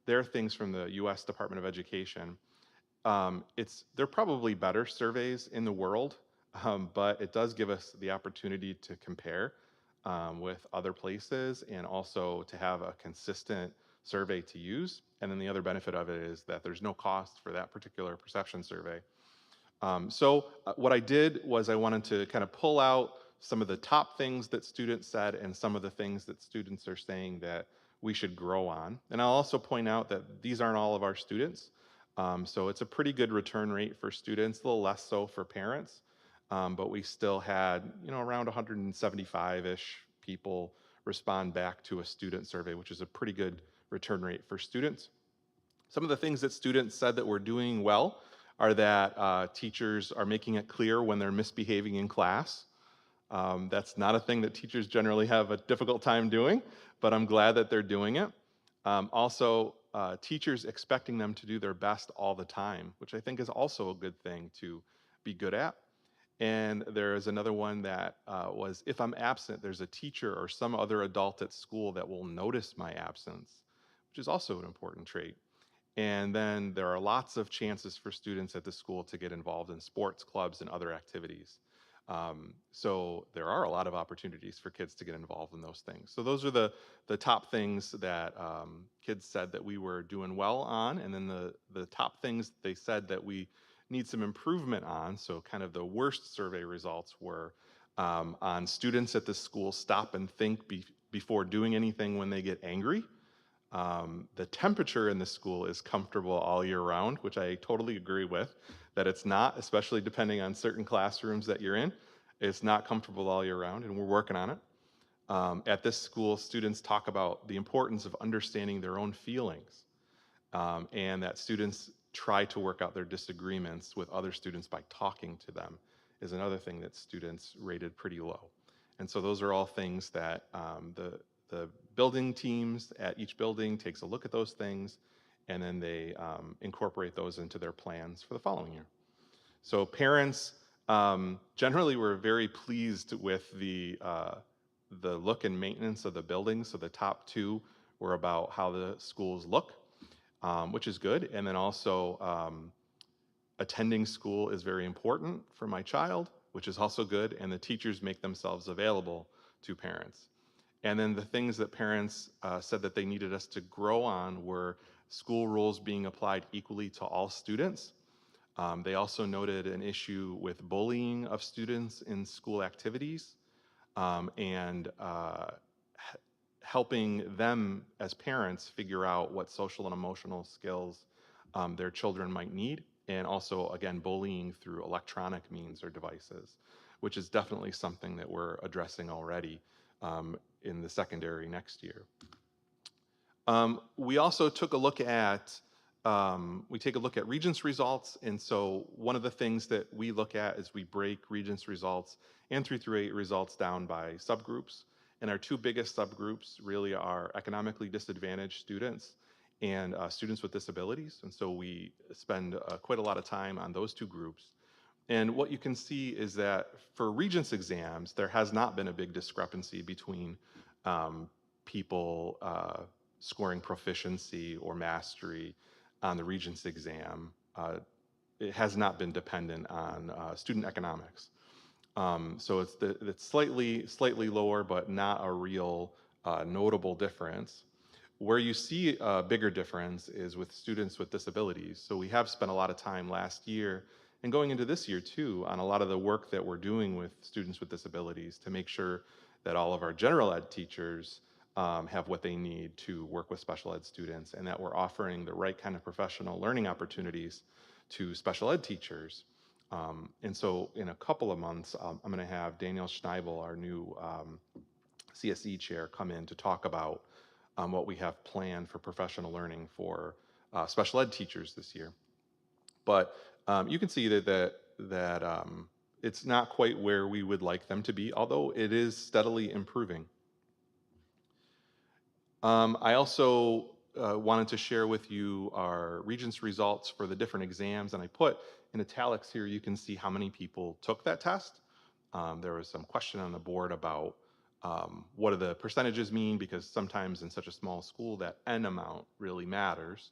they're things from the U.S. Department of Education. They're probably better surveys in the world, but it does give us the opportunity to compare with other places and also to have a consistent survey to use. And then the other benefit of it is that there's no cost for that particular perception survey. So what I did was I wanted to kind of pull out some of the top things that students said and some of the things that students are saying that we should grow on. And I'll also point out that these aren't all of our students. So it's a pretty good return rate for students, a little less so for parents. But we still had, around 175-ish people respond back to a student survey, which is a pretty good return rate for students. Some of the things that students said that we're doing well are that teachers are making it clear when they're misbehaving in class. That's not a thing that teachers generally have a difficult time doing, but I'm glad that they're doing it. Also, teachers expecting them to do their best all the time, which I think is also a good thing to be good at. And there is another one that was, if I'm absent, there's a teacher or some other adult at school that will notice my absence, which is also an important trait. And then there are lots of chances for students at the school to get involved in sports clubs and other activities. So there are a lot of opportunities for kids to get involved in those things. So those are the top things that kids said that we were doing well on. And then the top things they said that we need some improvement on. So kind of the worst survey results were on students at the school stop and think before doing anything when they get angry. The temperature in the school is comfortable all year round, which I totally agree with, that it's not, especially depending on certain classrooms that you're in. It's not comfortable all year round, and we're working on it. At this school, students talk about the importance of understanding their own feelings, and that students try to work out their disagreements with other students by talking to them is another thing that students rated pretty low. And so those are all things that the building teams at each building takes a look at those things, and then they incorporate those into their plans for the following year. So parents generally were very pleased with the look and maintenance of the building. So the top two were about how the schools look, which is good. And then also attending school is very important for my child, which is also good. And the teachers make themselves available to parents. And then the things that parents said that they needed us to grow on were school rules being applied equally to all students. They also noted an issue with bullying of students in school activities, and helping them as parents figure out what social and emotional skills their children might need, and also, again, bullying through electronic means or devices, which is definitely something that we're addressing already in the secondary next year. We also took a look at Regents results, and so one of the things that we look at is we break Regents results and 3 through 8 results down by subgroups. And our two biggest subgroups really are economically disadvantaged students and students with disabilities. And so we spend quite a lot of time on those two groups. And what you can see is that for Regents exams, there has not been a big discrepancy between people scoring proficiency or mastery on the Regents exam. It has not been dependent on student economics. So it's slightly lower, but not a real notable difference. Where you see a bigger difference is with students with disabilities. So we have spent a lot of time last year and going into this year too on a lot of the work that we're doing with students with disabilities to make sure that all of our general ed teachers have what they need to work with special ed students, and that we're offering the right kind of professional learning opportunities to special ed teachers. And so in a couple of months, I'm going to have Daniel Schneibel, our new CSE chair, come in to talk about what we have planned for professional learning for special ed teachers this year. But you can see that it's not quite where we would like them to be, although it is steadily improving. I also wanted to share with you our Regents results for the different exams, and I put in italics here, you can see how many people took that test. There was some question on the board about what do the percentages mean, because sometimes in such a small school that N amount really matters.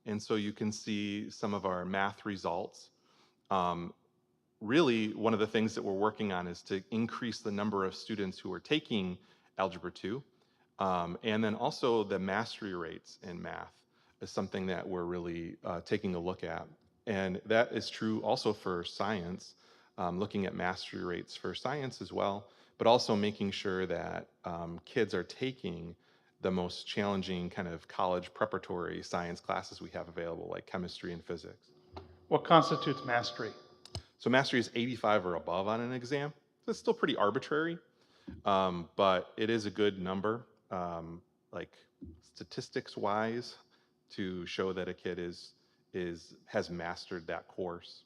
And so you can see some of our math results. Really, one of the things that we're working on is to increase the number of students who are taking Algebra 2. And then also the mastery rates in math is something that we're really taking a look at. And that is true also for science, looking at mastery rates for science as well, but also making sure that kids are taking the most challenging kind of college preparatory science classes we have available, like chemistry and physics. What constitutes mastery? So mastery is 85 or above on an exam. So it's still pretty arbitrary, but it is a good number, like statistics-wise, to show that a kid has mastered that course.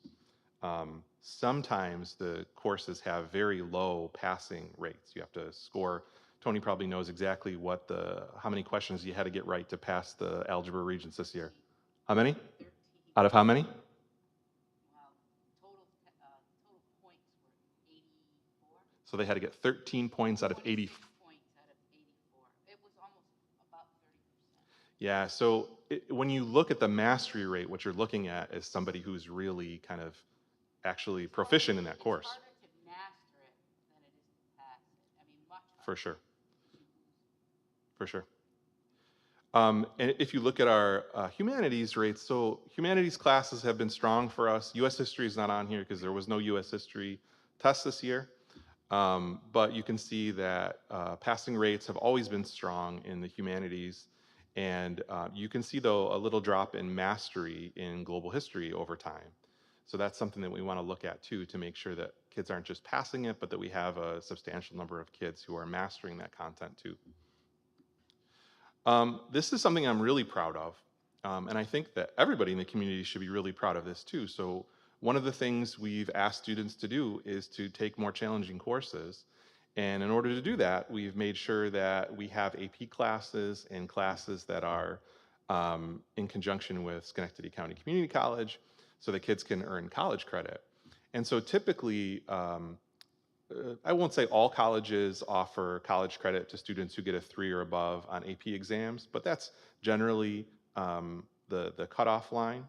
sometimes the courses have very low passing rates. You have to score. Tony probably knows exactly how many questions you had to get right to pass the algebra regents this year. How many? 13. Out of how many? Total points were 84. So they had to get 13 points out of 80. 26 points out of 84. It was almost about 30%. Yeah, so when you look at the mastery rate, what you're looking at is somebody who's really kind of actually proficient in that course. It's harder to master it than it is to pass it. I mean, much harder. For sure. For sure. And if you look at our humanities rates, so humanities classes have been strong for us. U.S. history is not on here because there was no U.S. history test this year. But you can see that passing rates have always been strong in the humanities. And you can see, though, a little drop in mastery in global history over time. So that's something that we want to look at, too, to make sure that kids aren't just passing it, but that we have a substantial number of kids who are mastering that content, too. This is something I'm really proud of, and I think that everybody in the community should be really proud of this too. So one of the things we've asked students to do is to take more challenging courses, and in order to do that, we've made sure that we have AP classes and classes that are in conjunction with Schenectady County Community College, so that kids can earn college credit. And so typically, I won't say all colleges offer college credit to students who get a 3 or above on AP exams, but that's generally the cutoff line.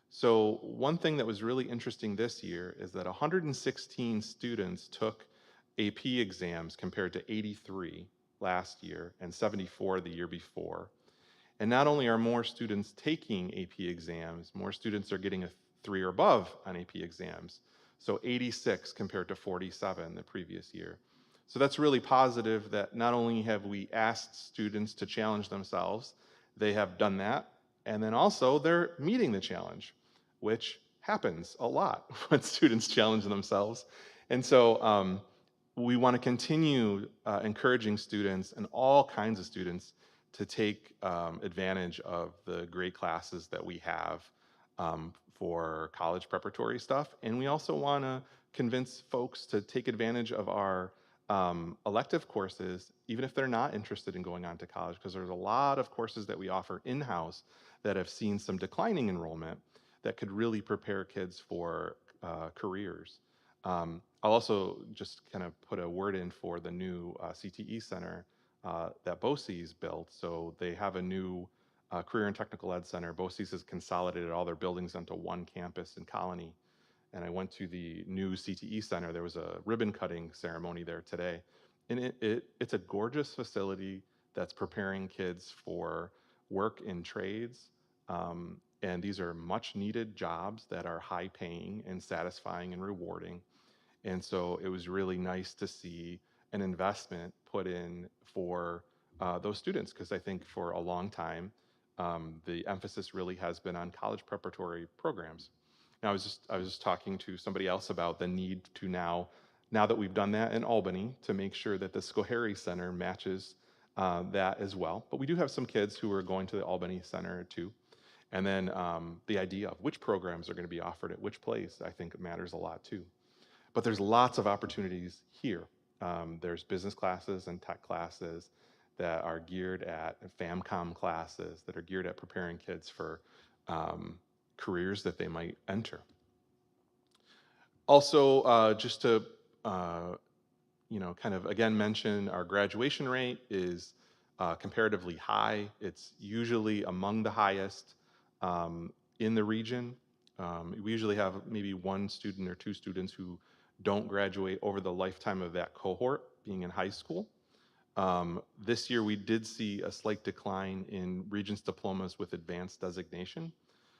So one thing that was really interesting this year is that 116 students took AP exams compared to 83 last year and 74 the year before. And not only are more students taking AP exams, more students are getting a 3 or above on AP exams. So 86 compared to 47 the previous year. So that's really positive that not only have we asked students to challenge themselves, they have done that, and then also they're meeting the challenge, which happens a lot when students challenge themselves. And so we want to continue encouraging students and all kinds of students to take advantage of the great classes that we have for college preparatory stuff. And we also want to convince folks to take advantage of our elective courses, even if they're not interested in going on to college, because there's a lot of courses that we offer in-house that have seen some declining enrollment that could really prepare kids for careers. I'll also just kind of put a word in for the new CTE Center that BOCES built. So they have a new Career and Technical Ed Center. BOCES has consolidated all their buildings onto one campus in Colony. And I went to the new CTE Center. There was a ribbon cutting ceremony there today. And it's a gorgeous facility that's preparing kids for work in trades. And these are much needed jobs that are high paying and satisfying and rewarding. And so it was really nice to see an investment put in for those students, because I think for a long time, the emphasis really has been on college preparatory programs. Now, I was just talking to somebody else about the need to now that we've done that in Albany, to make sure that the Schoharie Center matches that as well. But we do have some kids who are going to the Albany Center too. And then the idea of which programs are going to be offered at which place, I think matters a lot too. But there's lots of opportunities here. There's business classes and tech classes that are geared at FAMCOM classes that are geared at preparing kids for careers that they might enter. Also, just to kind of again mention, our graduation rate is comparatively high. It's usually among the highest in the region. We usually have maybe 1 student or 2 students who don't graduate over the lifetime of that cohort being in high school. This year we did see a slight decline in Regents diplomas with advanced designation.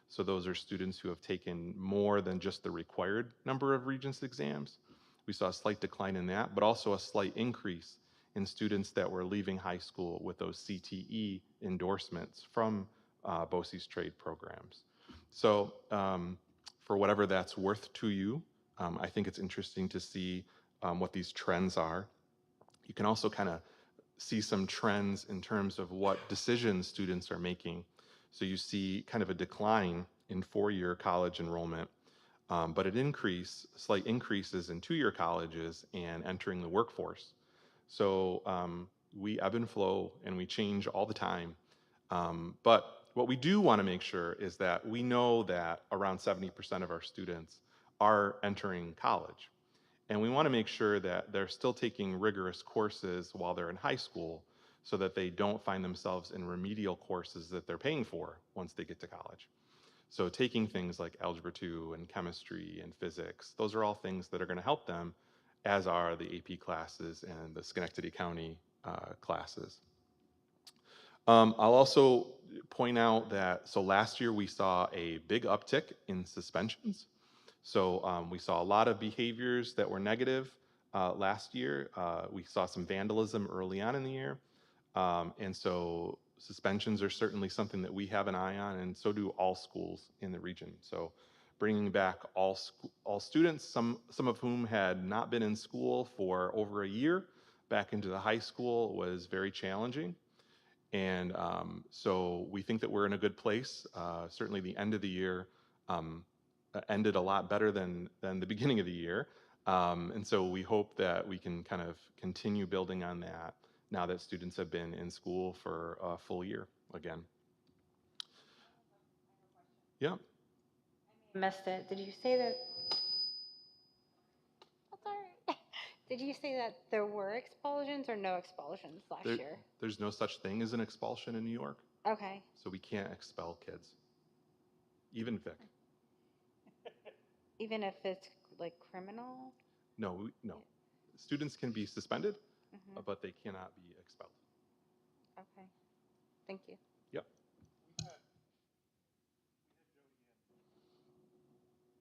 So those are students who have taken more than just the required number of Regents exams. We saw a slight decline in that, but also a slight increase in students that were leaving high school with those CTE endorsements from BOCES trade programs. So for whatever that's worth to you, I think it's interesting to see what these trends are. You can also kind of see some trends in terms of what decisions students are making. So you see kind of a decline in 4-year college enrollment but slight increases in two-year colleges and entering the workforce. So we ebb and flow and we change all the time. But what we do want to make sure is that we know that around 70% of our students are entering college. And we want to make sure that they're still taking rigorous courses while they're in high school so that they don't find themselves in remedial courses that they're paying for once they get to college. So taking things like Algebra 2 and chemistry and physics, those are all things that are going to help them, as are the AP classes and the Schenectady County classes. I'll also point out that, so last year we saw a big uptick in suspensions. So we saw a lot of behaviors that were negative last year. We saw some vandalism early on in the year. And so suspensions are certainly something that we have an eye on, and so do all schools in the region. So bringing back all students, some of whom had not been in school for over a year, back into the high school was very challenging. And so we think that we're in a good place. Certainly the end of the year ended a lot better than the beginning of the year. And so we hope that we can kind of continue building on that now that students have been in school for a full year again. Yeah. Missed it. Did you say that? Oh, sorry. Did you say that there were expulsions or no expulsions last year? There's no such thing as an expulsion in New York. Okay. So we can't expel kids. Even Vic. Even if it's like criminal? No. Students can be suspended, Mm-hmm. but they cannot be expelled. Okay. Thank you. Yep.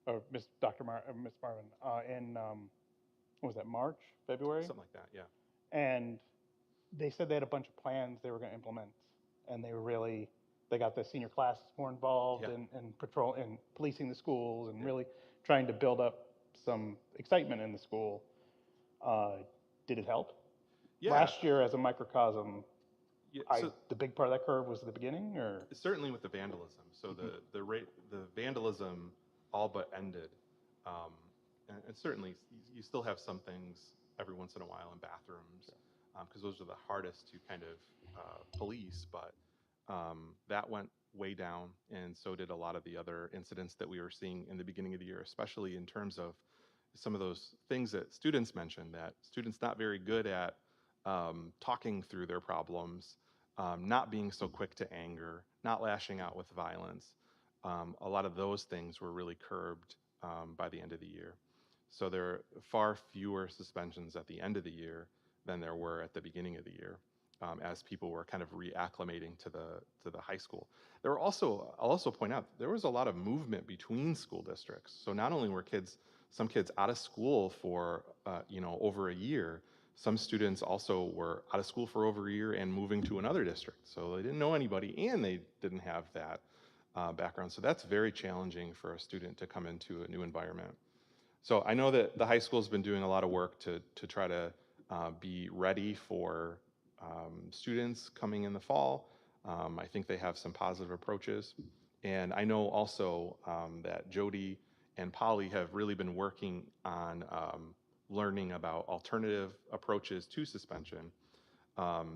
Or Miss Marvin, in, what was that, March, February? Something like that, yeah. And they said they had a bunch of plans they were going to implement, and they got the senior classes more involved Yeah. in patrol and policing the schools and really trying to build up some excitement in the school. Did it help? Yeah. Last year, as a microcosm, Yeah, the big part of that curve was the beginning, or? certainly with the vandalism. So the vandalism all but ended, and certainly you still have some things every once in a while in bathrooms, because those are the hardest to kind of police. But that went way down, and so did a lot of the other incidents that we were seeing in the beginning of the year, especially in terms of some of those things that students mentioned, that students not very good at talking through their problems, not being so quick to anger, not lashing out with violence. A lot of those things were really curbed by the end of the year. So there are far fewer suspensions at the end of the year than there were at the beginning of the year, as people were kind of reacclimating to the high school. There were also, I'll also point out, there was a lot of movement between school districts. So not only were some kids out of school for over a year, some students also were out of school for over a year and moving to another district. So they didn't know anybody and they didn't have that background. So that's very challenging for a student to come into a new environment. So I know that the high school's been doing a lot of work to try to be ready for students coming in the fall. I think they have some positive approaches. And I know also that Jody and Polly have really been working on learning about alternative approaches to suspension.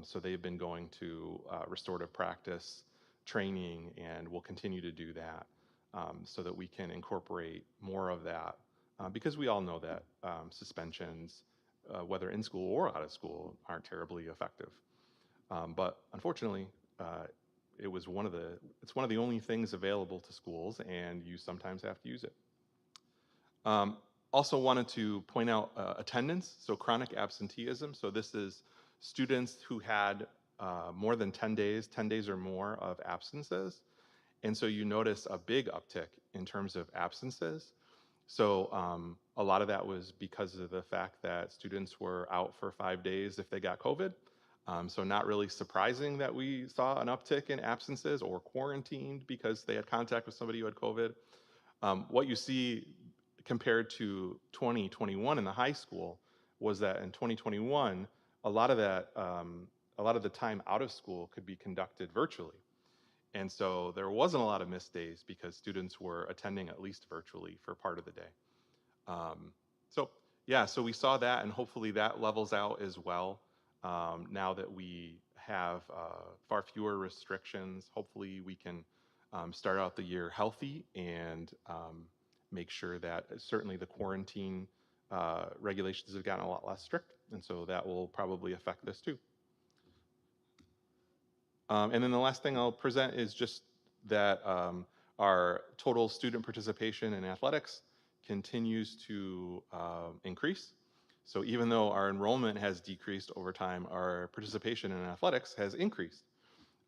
So they've been going to restorative practice training, and we'll continue to do that so that we can incorporate more of that. Because we all know that suspensions, whether in school or out of school, aren't terribly effective. But unfortunately, it's one of the only things available to schools, and you sometimes have to use it. Also wanted to point out attendance, so chronic absenteeism. So this is students who had more than 10 days or more of absences. And so you notice a big uptick in terms of absences. So a lot of that was because of the fact that students were out for 5 days if they got COVID. So not really surprising that we saw an uptick in absences or quarantined because they had contact with somebody who had COVID. What you see compared to 2021 in the high school was that in 2021, a lot of the time out of school could be conducted virtually. And so there wasn't a lot of missed days because students were attending at least virtually for part of the day. So yeah, so we saw that, and hopefully that levels out as well. Now that we have far fewer restrictions, hopefully we can start out the year healthy and make sure that certainly the quarantine regulations have gotten a lot less strict, and so that will probably affect this too. And then the last thing I'll present is just that our total student participation in athletics continues to increase. So even though our enrollment has decreased over time, our participation in athletics has increased.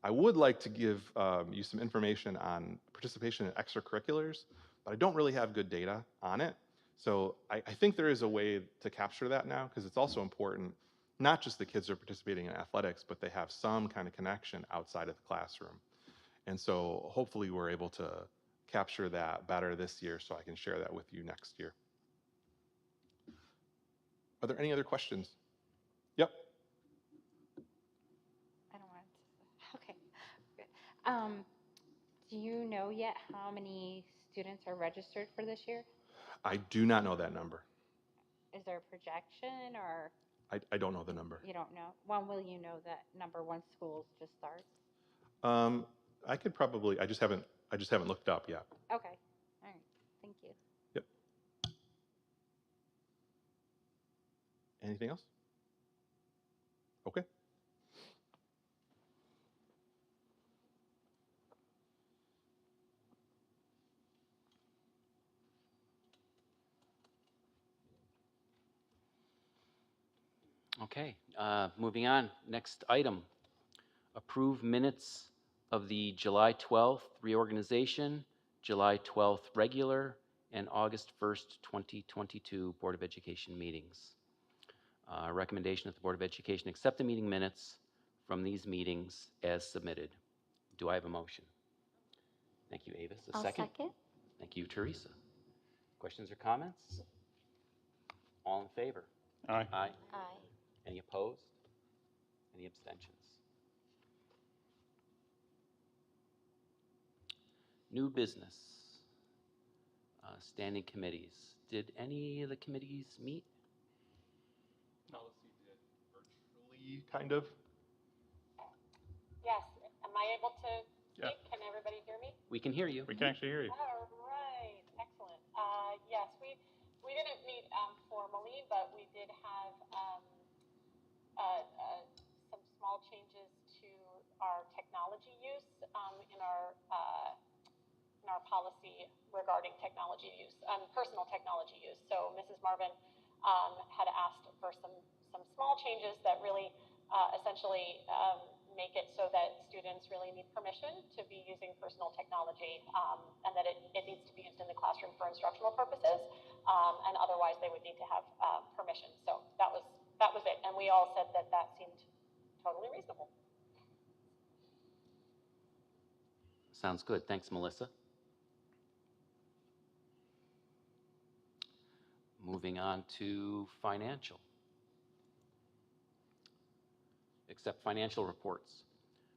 I would like to give you some information on participation in extracurriculars, but I don't really have good data on it. So I think there is a way to capture that now, because it's also important, not just the kids are participating in athletics, but they have some kind of connection outside of the classroom. And so hopefully we're able to capture that better this year, so I can share that with you next year. Are there any other questions? Yep. I don't want to. Okay. Good. Do you know yet how many students are registered for this year? I do not know that number. Is there a projection, or I don't know the number. you don't know? When will you know that number once schools just start? I could probably, I just haven't looked up yet. Okay. All right. Thank you. Yep. Anything else? Okay. Okay, moving on. Next item, approve minutes of the July 12th reorganization, July 12th regular, and August 1st, 2022 Board of Education meetings. Recommendation that the Board of Education accept the meeting minutes from these meetings as submitted. Do I have a motion? Thank you, Avis. A I'll second? second. Thank you, Teresa. Questions or comments? All in favor? Aye. Aye. Aye. Any opposed? Any abstentions? New business. Standing committees. Did any of the committees meet? Policy did virtually, kind of. Yes, am I able to Yeah. speak? Can everybody hear me? We can hear you. We can actually hear you. All right, excellent. Yes, we didn't meet formally, but we did have some small changes to our technology use in our policy regarding technology use, personal technology use. So Mrs. Marvin had asked for some small changes that really essentially make it so that students really need permission to be using personal technology, and that it needs to be used in the classroom for instructional purposes, and otherwise they would need to have permission. So that was it, and we all said that seemed totally reasonable. Sounds good. Thanks, Melissa. Moving on to financial. Accept financial reports.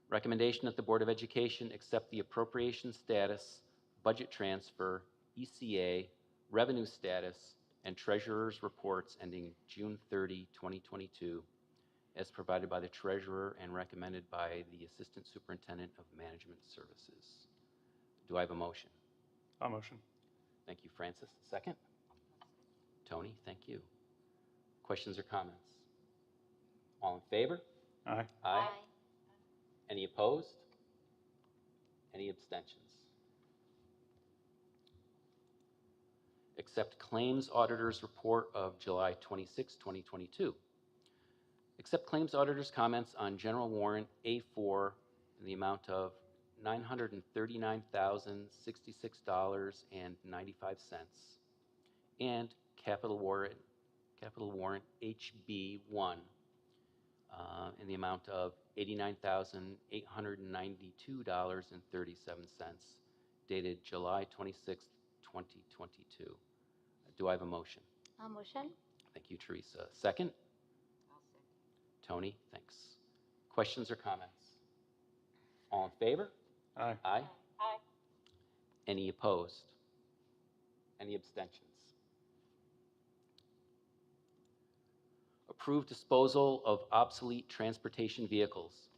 Recommendation that the Board of Education accept the appropriation status, budget transfer, ECA, revenue status, and treasurer's reports ending June 30, 2022, as provided by the treasurer and recommended by the Assistant Superintendent of Management Services. Do I have a motion? I'll motion. Thank you, Francis. Second? Tony, thank you. Questions or comments? All in favor? Aye. Aye. Any opposed? Any abstentions? Accept claims auditor's report of July 26, 2022. Accept claims auditor's comments on general warrant A4 in the amount of $939,066.95 and capital warrant HB1 in the amount of $89,892.37, dated July 26, 2022. Do I have a motion? I'll motion. Thank you, Teresa. Second? I'll second. Tony, thanks. Questions or comments? All in favor? Aye. Aye. Aye. Any opposed? Any abstentions? Approve disposal of obsolete transportation vehicles.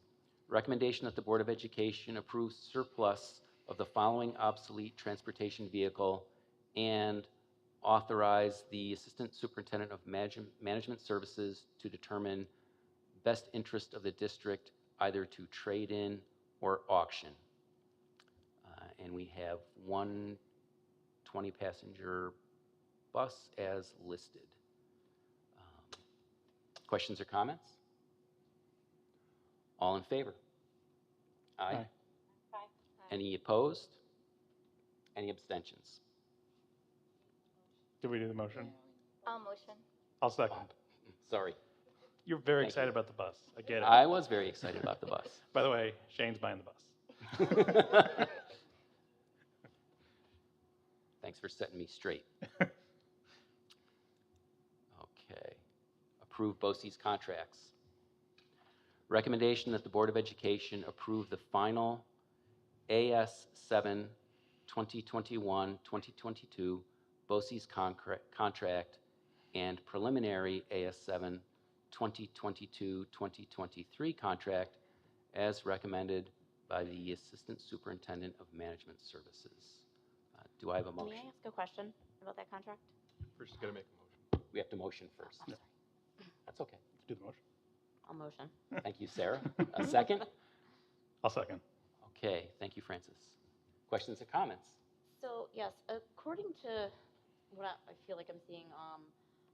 Recommendation that the Board of Education approve surplus of the following obsolete transportation vehicle and authorize the Assistant Superintendent of Management Services to determine best interest of the district either to trade in or auction. And we have one 20-passenger bus as listed. Questions or comments? All in favor? Aye. Aye. Aye. Any opposed? Any abstentions? Did we do the motion? I'll motion. I'll second. Sorry. You're very Thank excited you. about the bus. I get it. I was very excited about the bus. By the way, Shane's buying the bus. Thanks for setting me straight. Okay. Approve BOCES contracts. Recommendation that the Board of Education approve the final AS7 2021-2022 BOCES contract and preliminary AS7 2022-2023 contract as recommended by the Assistant Superintendent of Management Services. Do I have a May motion? I ask a question about that contract? First, you got to make a motion. We have to motion first. I'm sorry. That's okay. Do the motion. I'll motion. Thank you, Sarah. A second? I'll second. Okay, thank you, Francis. Questions or comments? So yes, according to what I feel like I'm seeing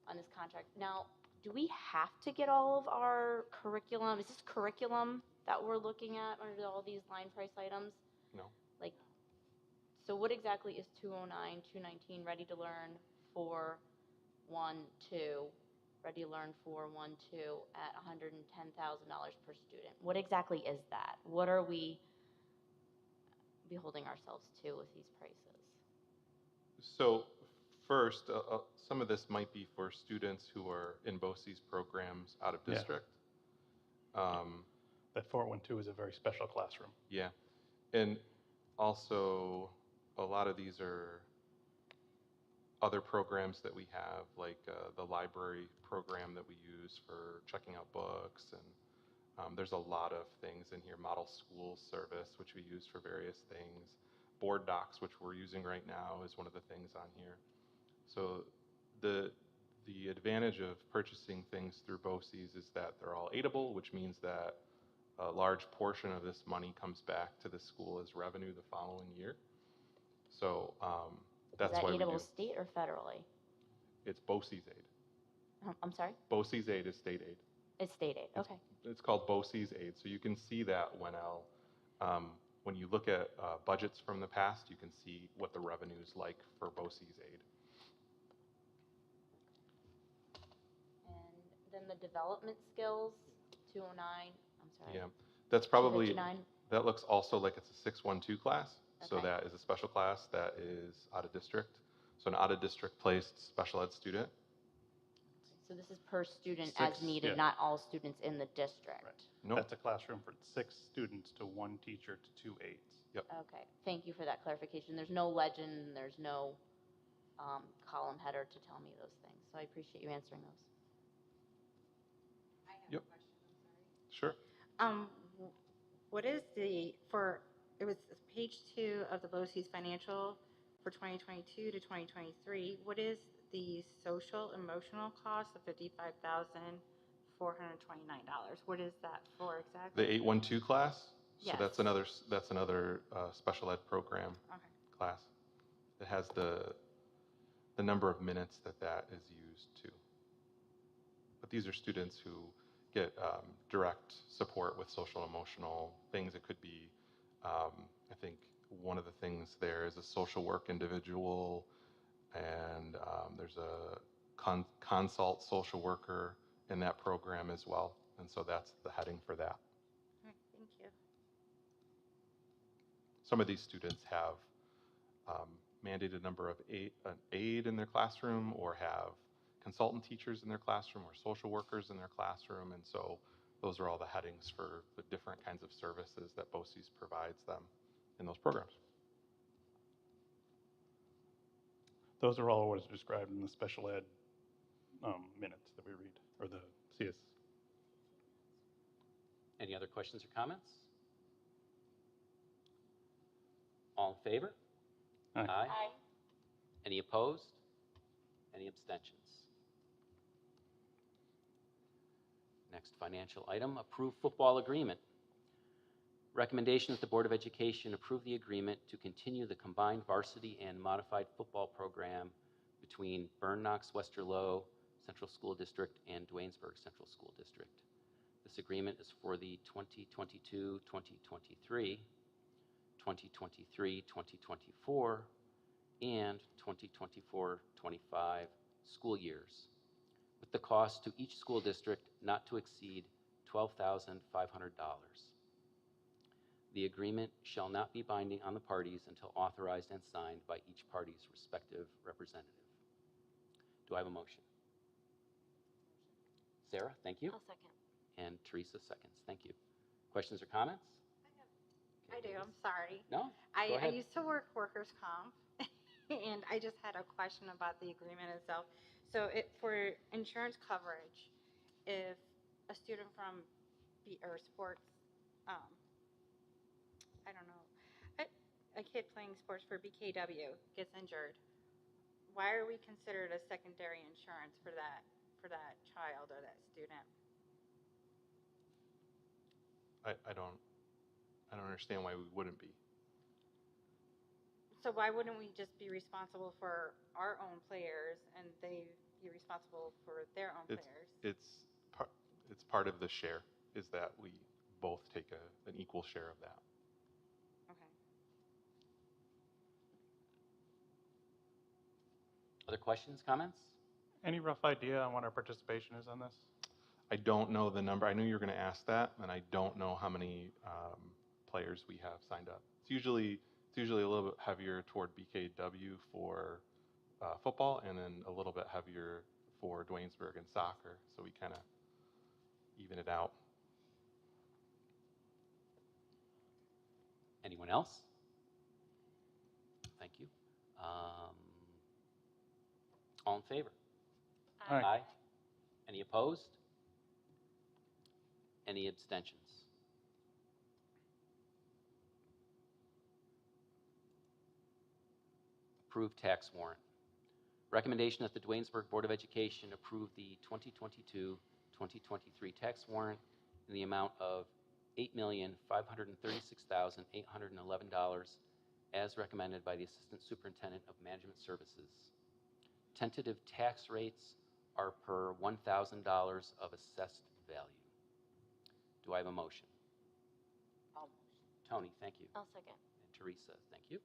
on this contract, now, do we have to get all of our curriculum? Is this curriculum that we're looking at under all these line price items? No. Like, so what exactly is 209, 219, ready to learn for 1, 2, ready to learn for 1, 2 at $110,000 per student? What exactly is that? What are we beholding ourselves to with these prices? So first, some of this might be for students who are in BOCES programs out of Yeah. district. That 412 is a very special classroom. Yeah, and also a lot of these are other programs that we have, like the library program that we use for checking out books, and there's a lot of things in here. Model school service, which we use for various things. Board docs, which we're using right now, is one of the things on here. So the advantage of purchasing things through BOCES is that they're all aidable, which means that a large portion of this money comes back to the school as revenue the following year. So that's is that why we do. aidable state or federally? It's BOCES aid. I'm sorry? BOCES aid is state aid. It's state aid, okay. It's called BOCES aid. So you can see that when you look at budgets from the past, you can see what the revenue is like for BOCES aid. And then the development skills, 209, I'm sorry. Yeah, that's probably, 259. that looks also like it's a 612 class. So Okay. that is a special class that is out of district. So an out of district placed special ed student. So this is per student Six, as needed, yeah. not all students in the district? Right. No, That's a classroom for 6 students to 1 teacher to 2 aides. Okay, thank you for that clarification. There's no legend, there's no column header to tell me those things, so I appreciate you answering those. I have Yep. a question, I'm sorry. sure. What is it was page 2 of the BOCES financial for 2022 to 2023. What is the social emotional cost of $55,429? What is that for exactly? The 812 class. So Yes. that's another special ed program Okay. class. It has the number of minutes that is used too. But these are students who get direct support with social emotional things. It could be, I think one of the things there is a social work individual, and there's a consult social worker in that program as well. And so that's the heading for that. All right, thank you. Some of these students have mandated number of aid in their classroom, or have consultant teachers in their classroom, or social workers in their classroom. And so those are all the headings for the different kinds of services that BOCES provides them in those programs. Those are all what is described in the special ed minutes that we read, or the CS. Any other questions or comments? All in favor? Aye. Aye. Any opposed? Any abstentions? Next financial item, approve football agreement. Recommendation that the Board of Education approve the agreement to continue the combined varsity and modified football program between Burn Knox Westerlo Central School District and Duanesburg Central School District. This agreement is for the 2022-2023, 2023-2024, and 2024-25 school years, with the cost to each school district not to exceed $12,500. The agreement shall not be binding on the parties until authorized and signed by each party's respective representative. Do I have a motion? Sarah, thank you. I'll second. And Teresa seconds. Thank you. Questions or comments? I do, I'm sorry. No? Go I ahead. used to work workers' comp, and I just had a question about the agreement itself. So for insurance coverage, if a student from sports, I don't know, a kid playing sports for BKW gets injured, why are we considered a secondary insurance for that child or that student? I don't understand why we wouldn't be. So why wouldn't we just be responsible for our own players and they be responsible for their own players? It's part of the share, is that we both take an equal share of that. Okay. Other questions, comments? Any rough idea on what our participation is on this? I don't know the number. I knew you were going to ask that, and I don't know how many players we have signed up. It's usually a little bit heavier toward BKW for football, and then a little bit heavier for Duanesburg and soccer. So we kind of even it out. Anyone else? Thank you. All in favor? Aye. Any opposed? Any abstentions? Approved tax warrant. Recommendation that the Duanesburg Board of Education approve the 2022-2023 tax warrant in the amount of $8,536,811 as recommended by the Assistant Superintendent of Management Services. Tentative tax rates are per $1,000 of assessed value. Do I have a motion? I'll motion. Tony, thank you. I'll second. And Teresa, thank you.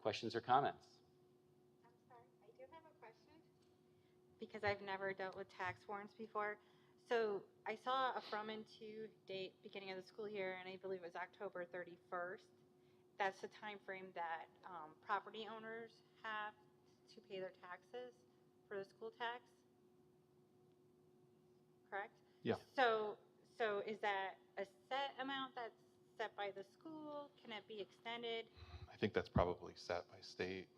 Questions or comments? I'm sorry, I do have a question because I've never dealt with tax warrants before. So I saw a from and to date beginning of the school year, and I believe it was October 31st. That's the time frame that property owners have to pay their taxes for the school tax, correct? Yeah. So is that a set amount that's set by the school? Can it be extended? I think that's probably set by state.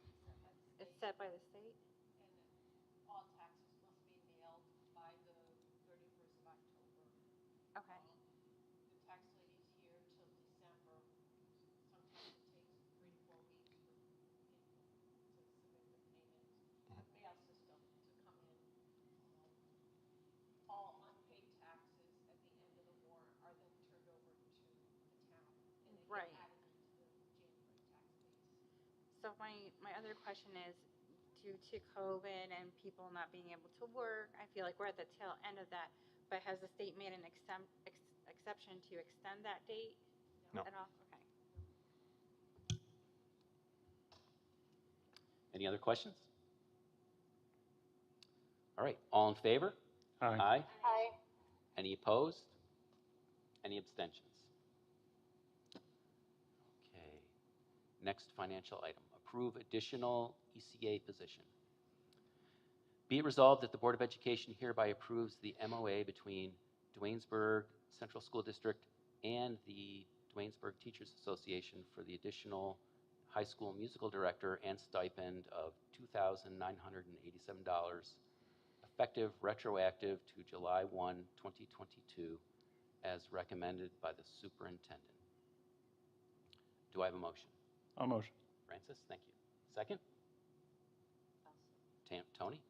It's set by the state? All taxes must be mailed by the 31st of October. Okay. The tax lady's here till December. Sometimes it takes 3 to 4 weeks for people to submit the payment, mail system to come in. All unpaid taxes at the end of the warrant are then turned over to the town, and they Right. get added into the January tax base. So my other question is, due to COVID and people not being able to work, I feel like we're at the tail end of that, but has the state made an exception to extend that date No. at all? Okay. Any other questions? All right, all in favor? Aye. Aye. Any opposed? Any abstentions? Okay. Next financial item, approve additional ECA position. Be it resolved that the Board of Education hereby approves the MOA between Duanesburg Central School District and the Duanesburg Teachers Association for the additional high school musical director and stipend of $2,987, effective retroactive to July 1, 2022, as recommended by the superintendent. Do I have a motion? I'll motion. Francis, thank you. Second? Tony?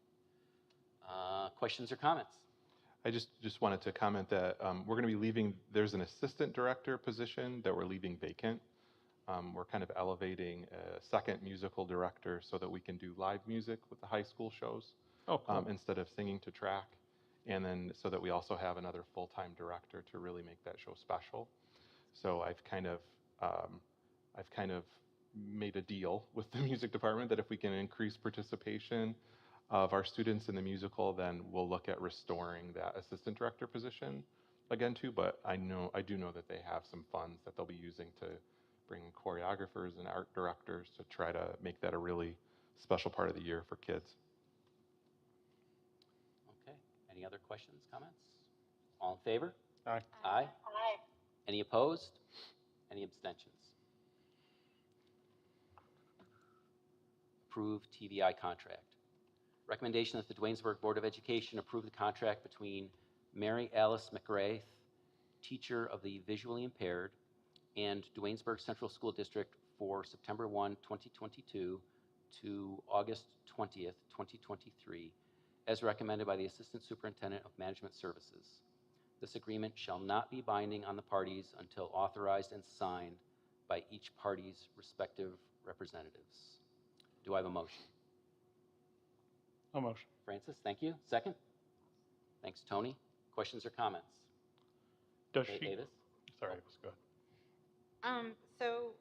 Questions or comments? I just wanted to comment that we're going to be leaving, there's an assistant director position that we're leaving vacant. We're kind of elevating a second musical director so that we can do live music with the high school shows. Oh, cool. Instead of singing to track. And then so that we also have another full-time director to really make that show special. So I've kind of made a deal with the music department that if we can increase participation of our students in the musical, then we'll look at restoring that assistant director position again too. But I do know that they have some funds that they'll be using to bring in choreographers and art directors to try to make that a really special part of the year for kids. Okay. Any other questions, comments? All in favor? Aye. Aye. Aye. Any opposed? Any abstentions? Approved TVI contract. Recommendation that the Duanesburg Board of Education approve the contract between Mary Alice McGrath, teacher of the visually impaired, and Duanesburg Central School District for September 1, 2022 to August 20th, 2023, as recommended by the Assistant Superintendent of Management Services. This agreement shall not be binding on the parties until authorized and signed by each party's respective representatives. Do I have a motion? I'll motion. Francis, thank you. Second? Thanks, Tony. Questions or comments? Does Kate she? Davis? Sorry, let's go ahead. So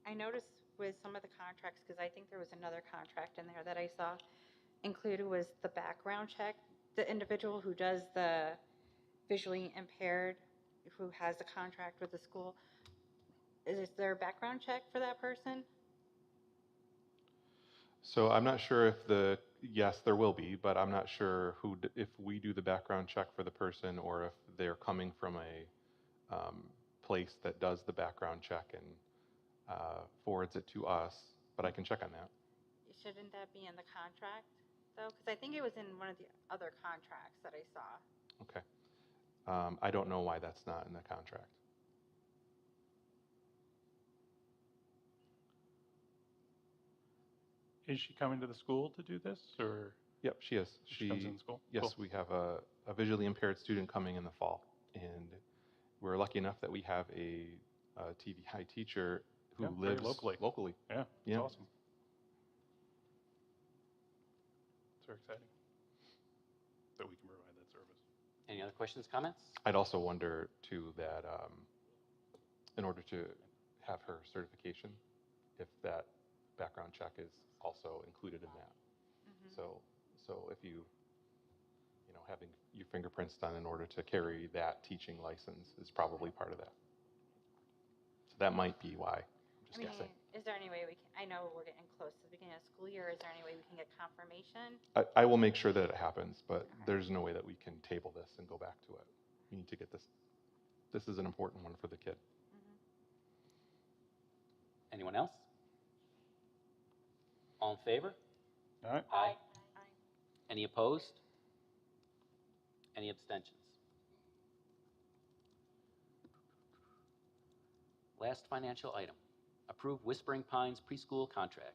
I noticed with some of the contracts, because I think there was another contract in there that I saw included was the background check. The individual who does the visually impaired, who has a contract with the school, is there a background check for that person? So I'm not sure if yes, there will be, but I'm not sure if we do the background check for the person or if they're coming from a place that does the background check and forwards it to us, but I can check on that. Shouldn't that be in the contract, though? Because I think it was in one of the other contracts that I saw. Okay. I don't know why that's not in the contract. Is she coming to the school to do this, or? Yep, she is. She comes in school? Yes, Cool. we have a visually impaired student coming in the fall, and we're lucky enough that we have a TVI teacher who Yeah, very lives locally. Yeah, that's Yeah. awesome. It's very exciting that we can provide that service. Any other questions, comments? I'd also wonder too that in order to have her certification, if that background check is also included in that. Mm-hmm. So if you having your fingerprints done in order to carry that teaching license is probably part of that. So that might be why. I'm just guessing. Is there any way we can, I know we're getting close to the beginning of the school year, is there any way we can get confirmation? I will make sure that it happens, but there's no way that we can table this and go back to it. We need to get this. This is an important one for the kid. Mm-hmm. Anyone else? All in favor? All right. Aye. Any opposed? Any abstentions? Last financial item. Approve Whispering Pines preschool contract.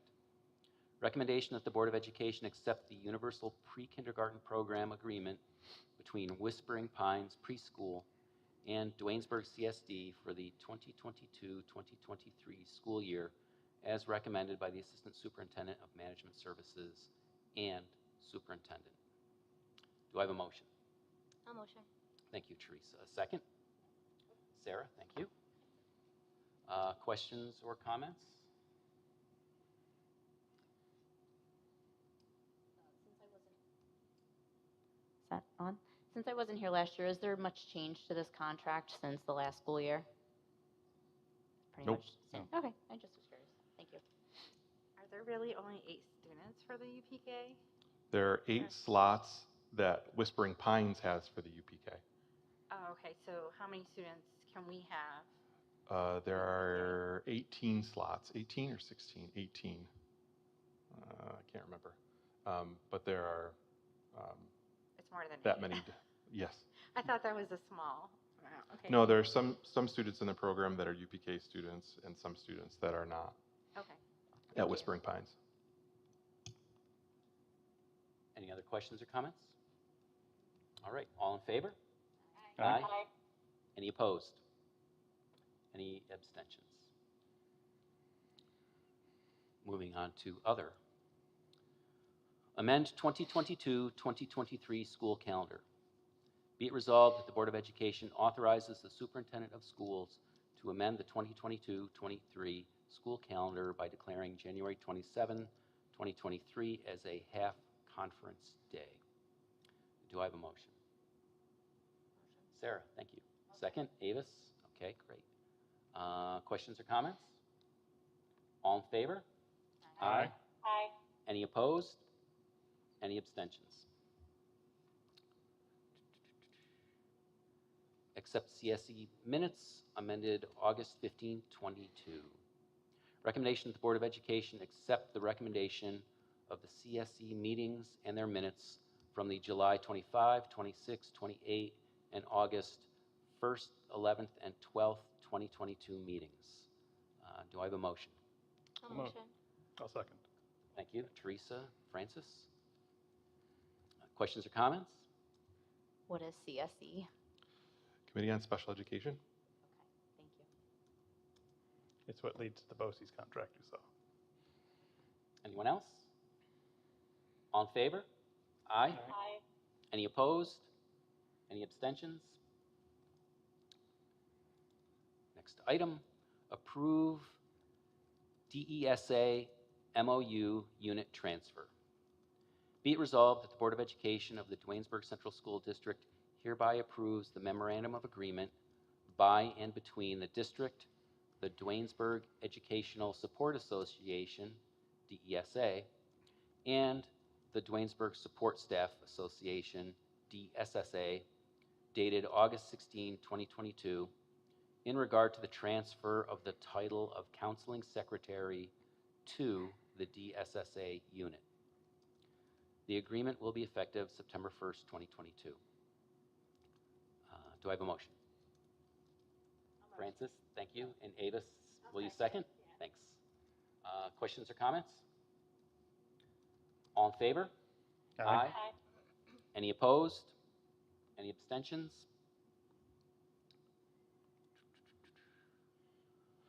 Recommendation that the Board of Education accept the Universal Pre-Kindergarten Program Agreement between Whispering Pines Preschool and Duanesburg CSD for the 2022-2023 school year as recommended by the Assistant Superintendent of Management Services and Superintendent. Do I have a motion? I'll motion. Thank you, Teresa. A second? Sarah, thank you. Questions or comments? Is that on? Since I wasn't here last year, is there much change to this contract since the last school year? Pretty Nope. much same. No. Okay, I just was curious. Thank you. Are there really only 8 students for the UPK? There are 8 slots that Whispering Pines has for the UPK. Oh, okay, so how many students can we have? There are 18 slots, 18 or 16? 18. I can't remember. But there are It's more than that 8. many. Yes. I thought that was a small amount. Okay. No, there are some students in the program that are UPK students and some students that are not Okay. at Thank you. Whispering Pines. Any other questions or comments? All right, all in favor? Aye. Aye. Any opposed? Any abstentions? Moving on to other. Amend 2022-2023 school calendar. Be it resolved that the Board of Education authorizes the superintendent of schools to amend the 2022-23 school calendar by declaring January 27, 2023 as a half-conference day. Do I have a motion? Sarah, thank you. Second, Avis? Okay, great. Questions or comments? All in favor? Aye. Aye. Any opposed? Any abstentions? Accept CSE minutes amended August 15, 22. Recommendation that the Board of Education accept the recommendation of the CSE meetings and their minutes from the July 25, 26, 28, and August 1st, 11th, and 12th, 2022 meetings. Do I have a motion? I'll So moved. motion. I'll second. Thank you. Teresa, Francis? Questions or comments? What is CSE? Committee on Special Education. Okay, thank you. It's what leads to the BOCES contract you saw. Anyone else? All in favor? Aye. Aye. Any opposed? Any abstentions? Next item, approve DESA MOU unit transfer. Be it resolved that the Board of Education of the Duanesburg Central School District hereby approves the memorandum of agreement by and between the district, the Duanesburg Educational Support Association, DESA, and the Duanesburg Support Staff Association, DSSA, dated August 16, 2022, in regard to the transfer of the title of Counseling Secretary to the DSSA unit. The agreement will be effective September 1st, 2022. Do I have a motion? Francis, thank you. And Avis, will you second? Thanks. Questions or comments? All in favor? Aye. Aye. Any opposed? Any abstentions?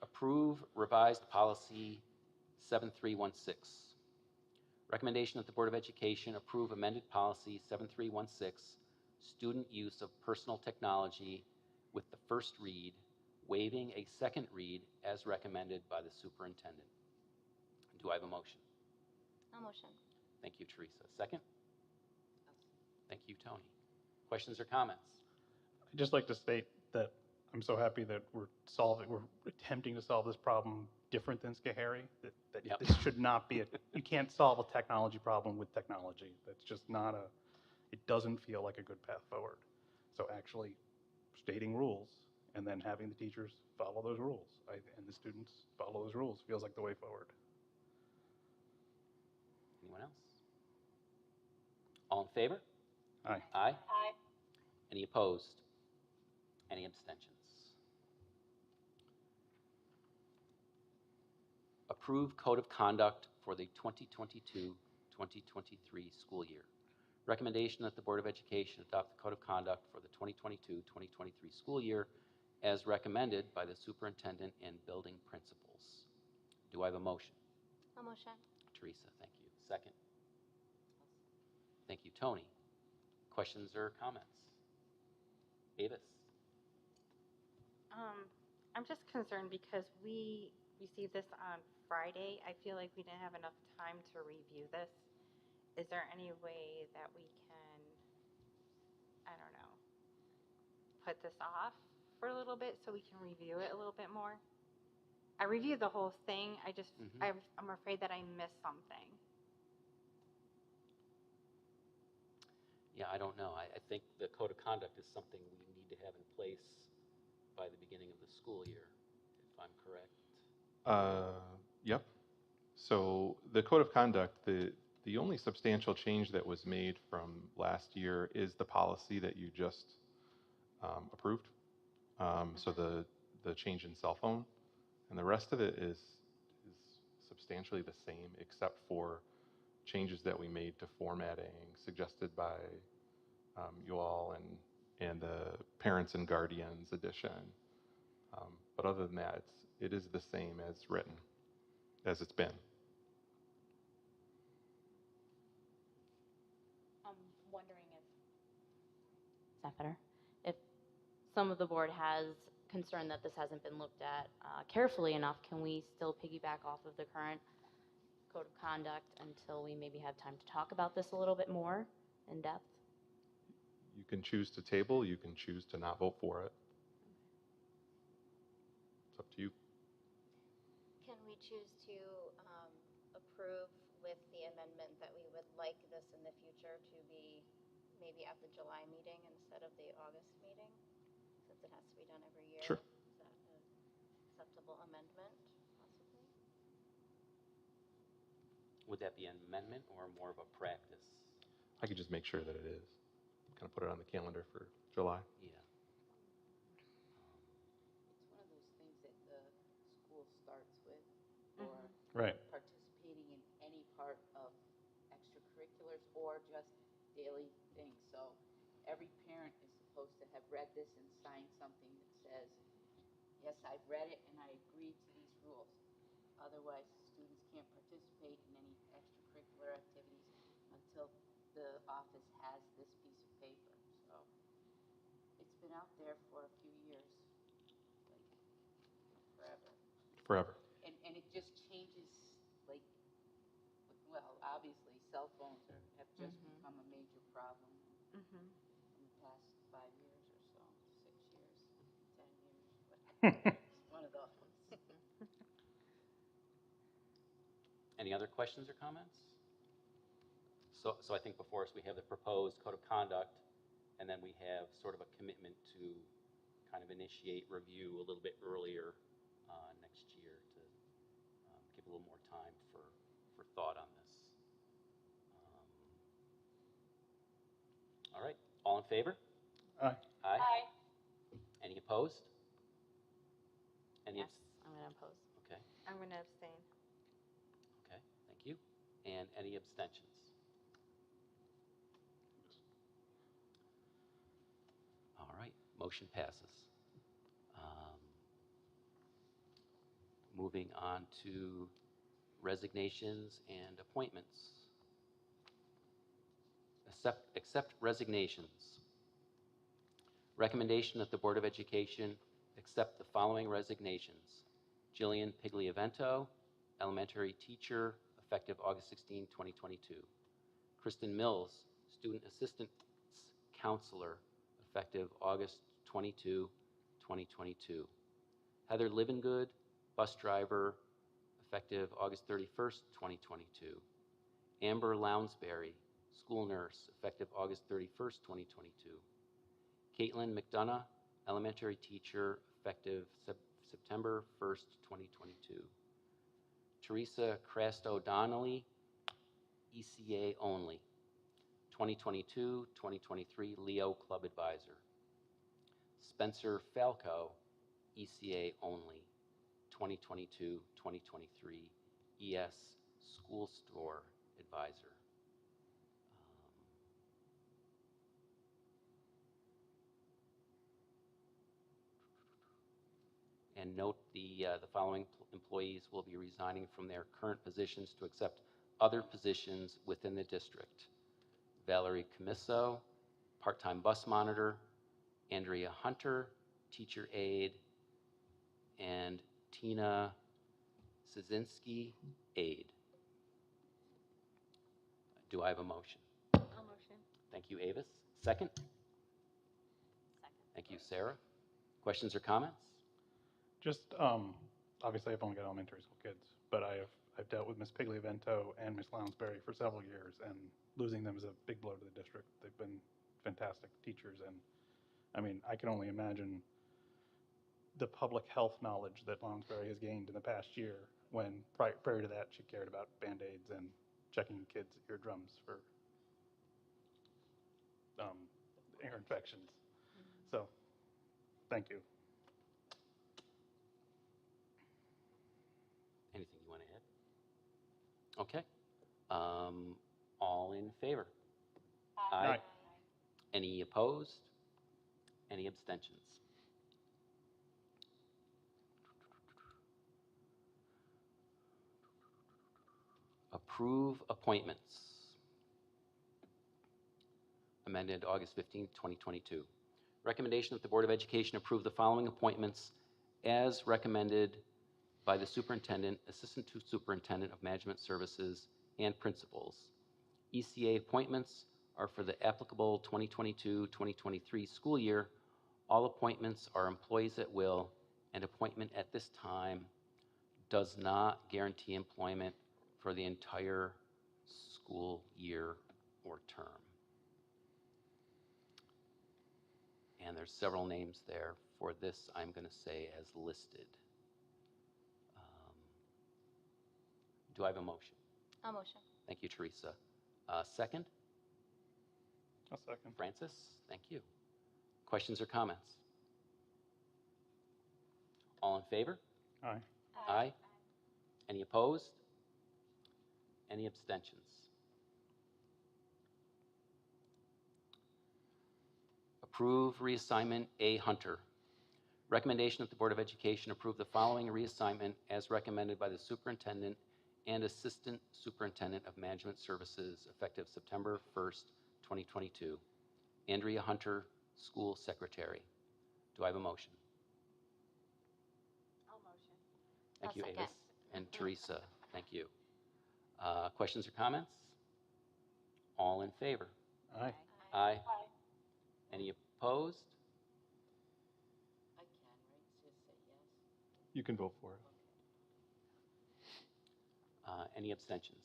Approve revised policy 7316. Recommendation that the Board of Education approve amended policy 7316, student use of personal technology, with the first read, waiving a second read as recommended by the superintendent. Do I have a motion? I'll motion. Thank you, Teresa. Second? Thank you, Tony. Questions or comments? I'd just like to state that I'm so happy that we're attempting to solve this problem different than Schoharie, that Yep. this should not be you can't solve a technology problem with technology. That's just not it doesn't feel like a good path forward. So actually stating rules and then having the teachers follow those rules and the students follow those rules feels like the way forward. Anyone else? All in favor? Aye. Aye. Aye. Any opposed? Any abstentions? Approve Code of Conduct for the 2022-2023 school year. Recommendation that the Board of Education adopt the Code of Conduct for the 2022-2023 school year as recommended by the superintendent and building principals. Do I have a motion? I'll motion. Teresa, thank you. Second? Thank you, Tony. Questions or comments? Avis? I'm just concerned because we received this on Friday. I feel like we didn't have enough time to review this. Is there any way that we can, I don't know, put this off for a little bit so we can review it a little bit more? I reviewed the whole thing. I'm afraid that I missed something. Yeah, I don't know. I think the Code of Conduct is something we need to have in place by the beginning of the school year. I'm correct. Yep. So the code of conduct, the only substantial change that was made from last year is the policy that you just approved. So the change in cell phone, and the rest of it is substantially the same, except for changes that we made to formatting suggested by you all and the parents and guardians edition. But other than that, it is the same as written, as it's been. I'm wondering if, is that better? If some of the board has concern that this hasn't been looked at carefully enough, can we still piggyback off of the current code of conduct until we maybe have time to talk about this a little bit more in depth? You can choose to table, you can choose to not vote for it. It's up to you. Can we choose to approve with the amendment that we would like this in the future to be maybe at the July meeting instead of the August meeting, since it has to be done every year? Sure. Is that an acceptable amendment, possibly? Would that be an amendment or more of a practice? I could just make sure that it is. Kind of put it on the calendar for July. Yeah. It's one of those things that the school starts with, or Right. participating in any part of extracurriculars or just daily things. So every parent is supposed to have read this and signed something that says, yes, I've read it and I agree to these rules. Otherwise, students can't participate in any extracurricular activities until the office has this piece of paper. So it's been out there for a few years, like forever. Forever. And it just changes, like, well, obviously, cell phones have just become a major problem in the past 5 years or so, 6 years, 10 years. But it's one of those. Any other questions or comments? So I think before us we have the proposed code of conduct, and then we have sort of a commitment to kind of initiate review a little bit earlier next year to give a little more time for thought on this. All right, all in favor? Aye. Aye. Aye. Any opposed? Any Yes, I'm going to oppose. Okay, I'm going to abstain. okay, thank you. And any abstentions? All right, motion passes. Moving on to resignations and appointments. Accept resignations. Recommendation that the Board of Education accept the following resignations. Jillian Pigliavento, elementary teacher, effective August 16, 2022. Kristen Mills, student assistant counselor, effective August 22, 2022. Heather Livengood, bus driver, effective August 31st, 2022. Amber Lounsbury, school nurse, effective August 31st, 2022. Caitlin McDonough, elementary teacher, effective September 1st, 2022. Teresa Crasto Donnelly, ECA only, 2022-2023 Leo Club Advisor. Spencer Falco, ECA only, 2022-2023 ES School Store Advisor. And note the following employees will be resigning from their current positions to accept other positions within the district. Valerie Camiso, part-time bus monitor, Andrea Hunter, teacher aide, and Tina Szynski, aide. Do I have a motion? I'll motion. Thank you, Avis. Second? Second. Thank you, Sarah. Questions or comments? Just, obviously I've only got elementary school kids, but I've dealt with Ms. Pigliavento and Ms. Lounsbury for several years, and losing them is a big blow to the district. They've been fantastic teachers, and I mean, I can only imagine the public health knowledge that Lonsberry has gained in the past year, when prior to that, she cared about Band-Aids and checking kids' eardrums for ear infections. So, thank you. Anything you want to add? Okay. All in favor? Aye. Any opposed? Any abstentions? Approve appointments. Amended August 15th, 2022. Recommendation that the Board of Education approve the following appointments as recommended by the superintendent, assistant to superintendent of management services, and principals. ECA appointments are for the applicable 2022-2023 school year. All appointments are employees at will, and appointment at this time does not guarantee employment for the entire school year or term. And there's several names there. For this, I'm going to say as listed. Do I have a motion? I'll motion. Thank you, Teresa. Second? A second. Francis? Thank you. Questions or comments? All in favor? Aye. Aye. Any opposed? Any abstentions? Approve reassignment A. Hunter. Recommendation that the Board of Education approve the following reassignment as recommended by the superintendent and assistant superintendent of management services effective September 1st, 2022. Andrea Hunter, school secretary. Do I have a motion? I'll motion. Thank I'll you, second. Avis. And Teresa, thank you. Questions or comments? All in favor? Aye. Aye. Any opposed? I can, right? Just say yes. You can vote for it. Any abstentions?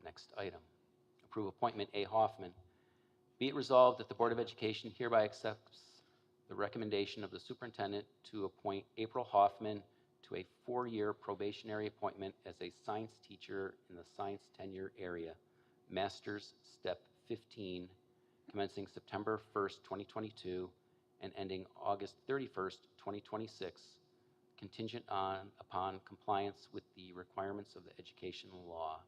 Next item. Approve appointment A. Hoffman. Be it resolved that the Board of Education hereby accepts the recommendation of the superintendent to appoint April Hoffman to a 4-year probationary appointment as a science teacher in the science tenure area, Master's Step 15, commencing September 1st, 2022, and ending August 31st, 2026, contingent upon compliance with the requirements of the education law.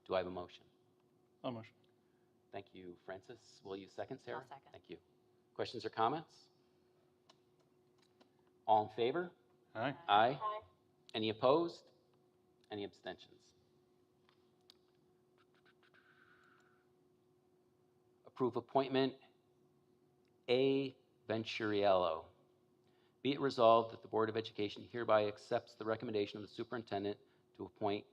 Do I have a motion? I'll motion. Thank you, Francis. Will you second, Sarah? I'll second. Thank you. Questions or comments? All in favor? Aye. Aye. Any opposed? Any abstentions? Approve appointment A. Venturiello. Be it resolved that the Board of Education hereby accepts the recommendation of the superintendent to appoint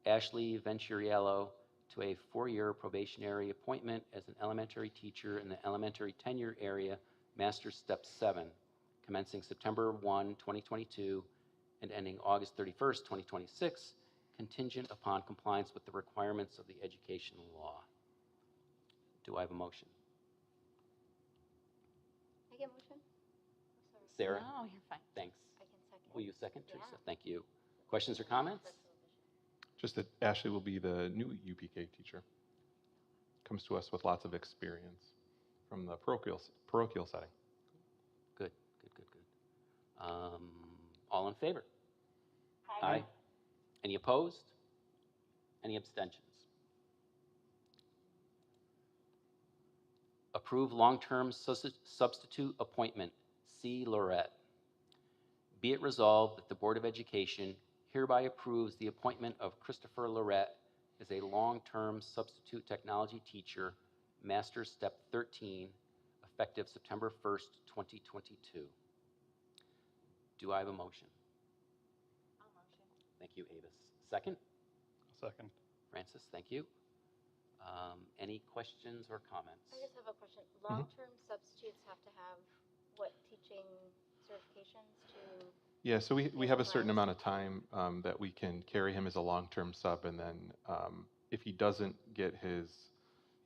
Ashley Venturiello to a 4-year probationary appointment as an elementary teacher in the elementary tenure area, Master's Step 7, commencing September 1, 2022, and ending August 31st, 2026, contingent upon compliance with the requirements of the education law. Do I have a motion? I get motion? Oh, sorry. Sarah? No, you're fine. Thanks. I can second. Will you second, Yeah. Teresa? Thank you. Questions or comments? Just that Ashley will be the new UPK teacher. Comes to us with lots of experience from the parochial setting. Good, good, good, good. All in favor? Aye. Any opposed? Any abstentions? Approve long-term substitute appointment, C. Lorette. Be it resolved that the Board of Education hereby approves the appointment of Christopher Lorette as a long-term substitute technology teacher, Master's Step 13, effective September 1st, 2022. Do I have a motion? I'll motion. Thank you, Avis. Second? Second. Francis, thank you. Any questions or comments? I just have a question. Long-term substitutes have to have what teaching certifications to? Yeah, so we have a certain Yes. amount of time that we can carry him as a long-term sub, and then if he doesn't get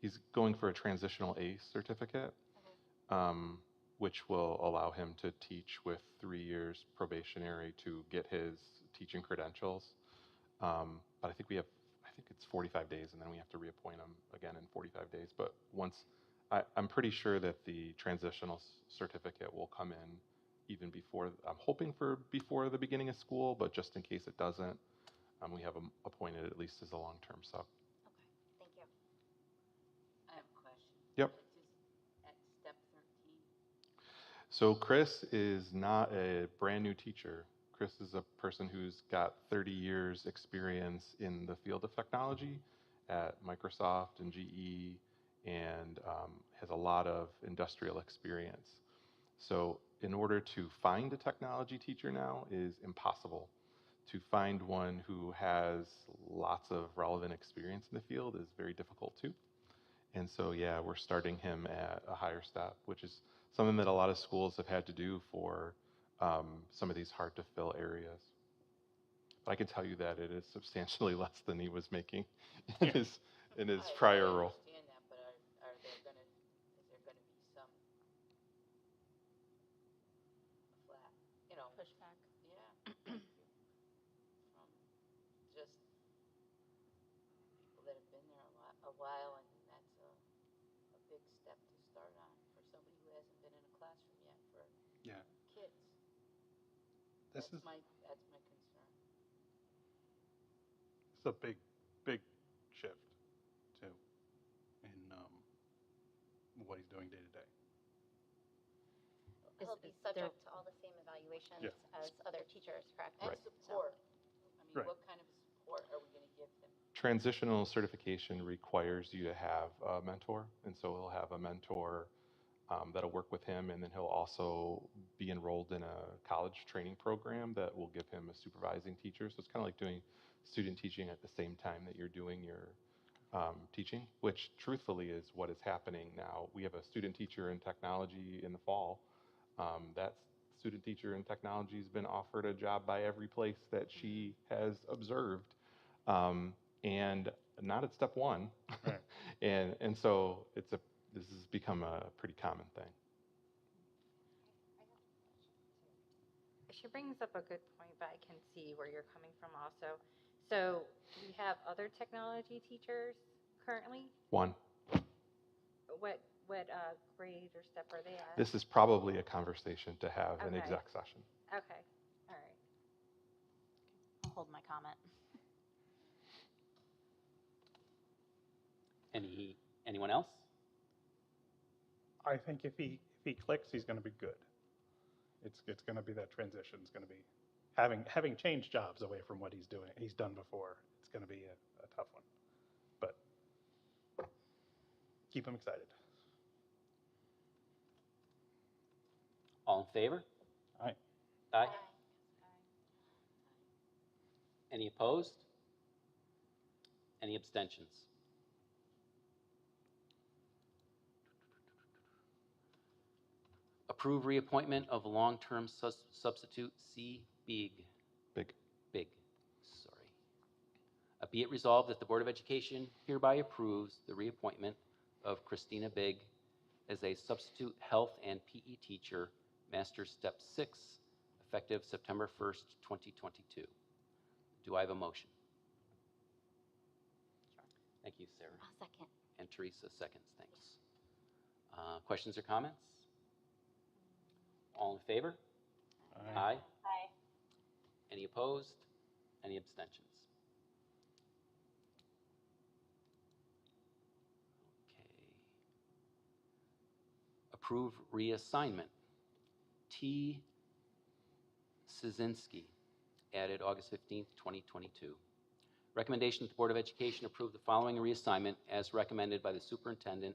he's going for a transitional A certificate. which will allow him to teach with 3 years probationary to get his teaching credentials. But I think it's 45 days, and then we have to reappoint him again in 45 days. But I'm pretty sure that the transitional certificate will come in even before, I'm hoping for before the beginning of school, but just in case it doesn't, we have him appointed at least as a long-term sub. Okay, thank you. I have a question. Yep. Just at step 13. So Chris is not a brand new teacher. Chris is a person who's got 30 years experience in the field of technology at Microsoft and GE, and has a lot of industrial experience. So in order to find a technology teacher now is impossible. To find one who has lots of relevant experience in the field is very difficult too. And so, yeah, we're starting him at a higher step, which is something that a lot of schools have had to do for some of these hard to fill areas. But I can tell you that it is substantially less than he was making in his prior role. I understand that, but is there gonna be some flat, Pushback. yeah, from just people that have been there a while, and that's a big step to start on for somebody who hasn't been in a classroom yet for Yeah. kids. This That's is my concern. It's a big shift too in what he's doing day to day. He'll be subject to all the same evaluations as other teachers, correct? And support. I mean, Right. what kind of support are we going to give him? Transitional certification requires you to have a mentor, and so he'll have a mentor that'll work with him, and then he'll also be enrolled in a college training program that will give him a supervising teacher. So it's kind of like doing student teaching at the same time that you're doing your teaching, which truthfully is what is happening now. We have a student teacher in technology in the fall. That student teacher in technology has been offered a job by every place that she has observed, and not at step one. Right. and so this has become a pretty common thing. She brings up a good point, but I can see where you're coming from also. So we have other technology teachers currently. One. What grade or step are they at? This is probably a conversation to have in Okay. exec session. Okay, all right. I'll hold my comment. Anyone else? I think if he clicks, he's going to be good. It's going to be that transition. It's going to be having changed jobs away from what he's done before. It's going to be a tough one, but keep him excited. All in favor? Aye. Aye. Any opposed? Any abstentions? Approve reappointment of long-term substitute C. Big. Sorry. Be it resolved that the Board of Education hereby approves the reappointment of Christina Big as a substitute health and PE teacher, Master Step 6, effective September 1st, 2022. Do I have a motion? Sure. Thank you, Sarah. I'll second. And Teresa seconds. Thanks. Questions or comments? All in favor? Aye. Aye. Any opposed? Any abstentions? Okay. Approve reassignment. T. Szynski, added August 15th, 2022. Recommendation that the Board of Education approve the following reassignment as recommended by the Superintendent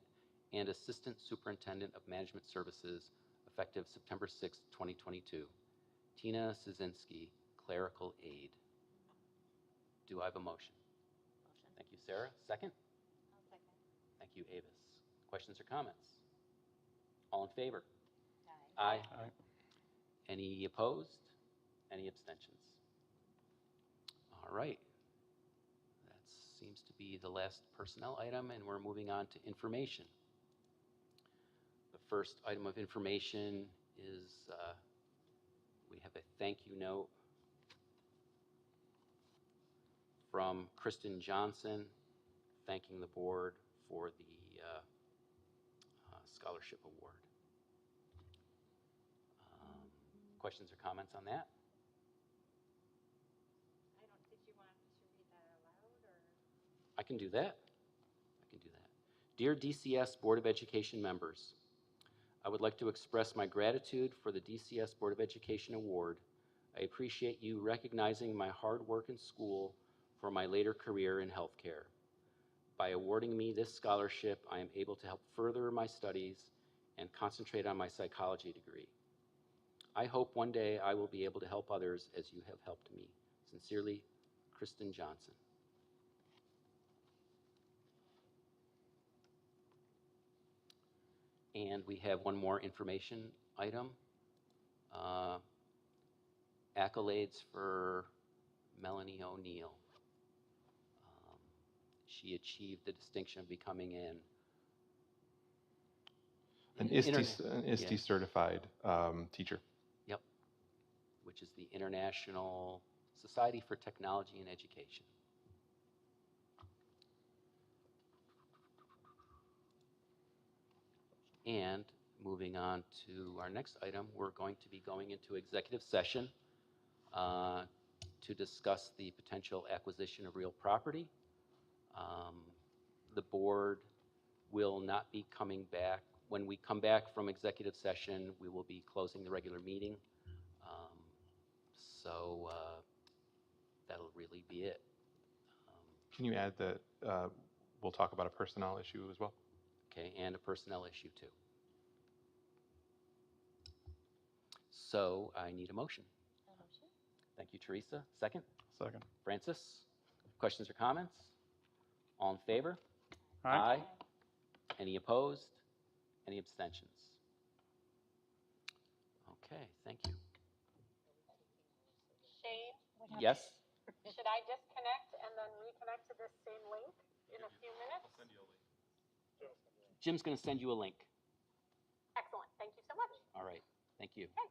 and Assistant Superintendent of Management Services, effective September 6th, 2022. Tina Szynski, clerical aide. Do I have a motion? Motion. Thank you, Sarah. Second? I'll second. Thank you, Avis. Questions or comments? All in favor? Aye. Aye. Any opposed? Any abstentions? All right. That seems to be the last personnel item, and we're moving on to information. The First item of information is we have a thank you note from Kristen Johnson thanking the board for the scholarship award. Questions or comments on that? Did you want to read that aloud or? I can do that. Dear DCS Board of Education members, I would like to express my gratitude for the DCS Board of Education Award. I appreciate you recognizing my hard work in school for my later career in healthcare. By awarding me this scholarship, I am able to help further my studies and concentrate on my psychology degree. I hope one day I will be able to help others as you have helped me. Sincerely, Kristen Johnson. And we have one more information item. Accolades for Melanie O'Neill. She achieved the distinction of becoming an ISTE certified teacher. Yep, which is the International Society for Technology and Education. And moving on to our next item, we're going to be going into executive session to discuss the potential acquisition of real property. The board will not be coming back. When we come back from executive session, we will be closing the regular meeting. So that'll really be it. Can you add that we'll talk about a personnel issue as well? Okay, and a personnel issue too. So I need a motion. Thank you, Teresa. Second? Second. Francis? Questions or comments? All in favor? Aye. Any opposed? Any abstentions? Okay, thank you. Shane, Yes? should I disconnect and then reconnect to this same link in a few minutes? I'll send you a link. Jim's going to send you a link. Excellent. Thank you so much. All right, thank you. Okay.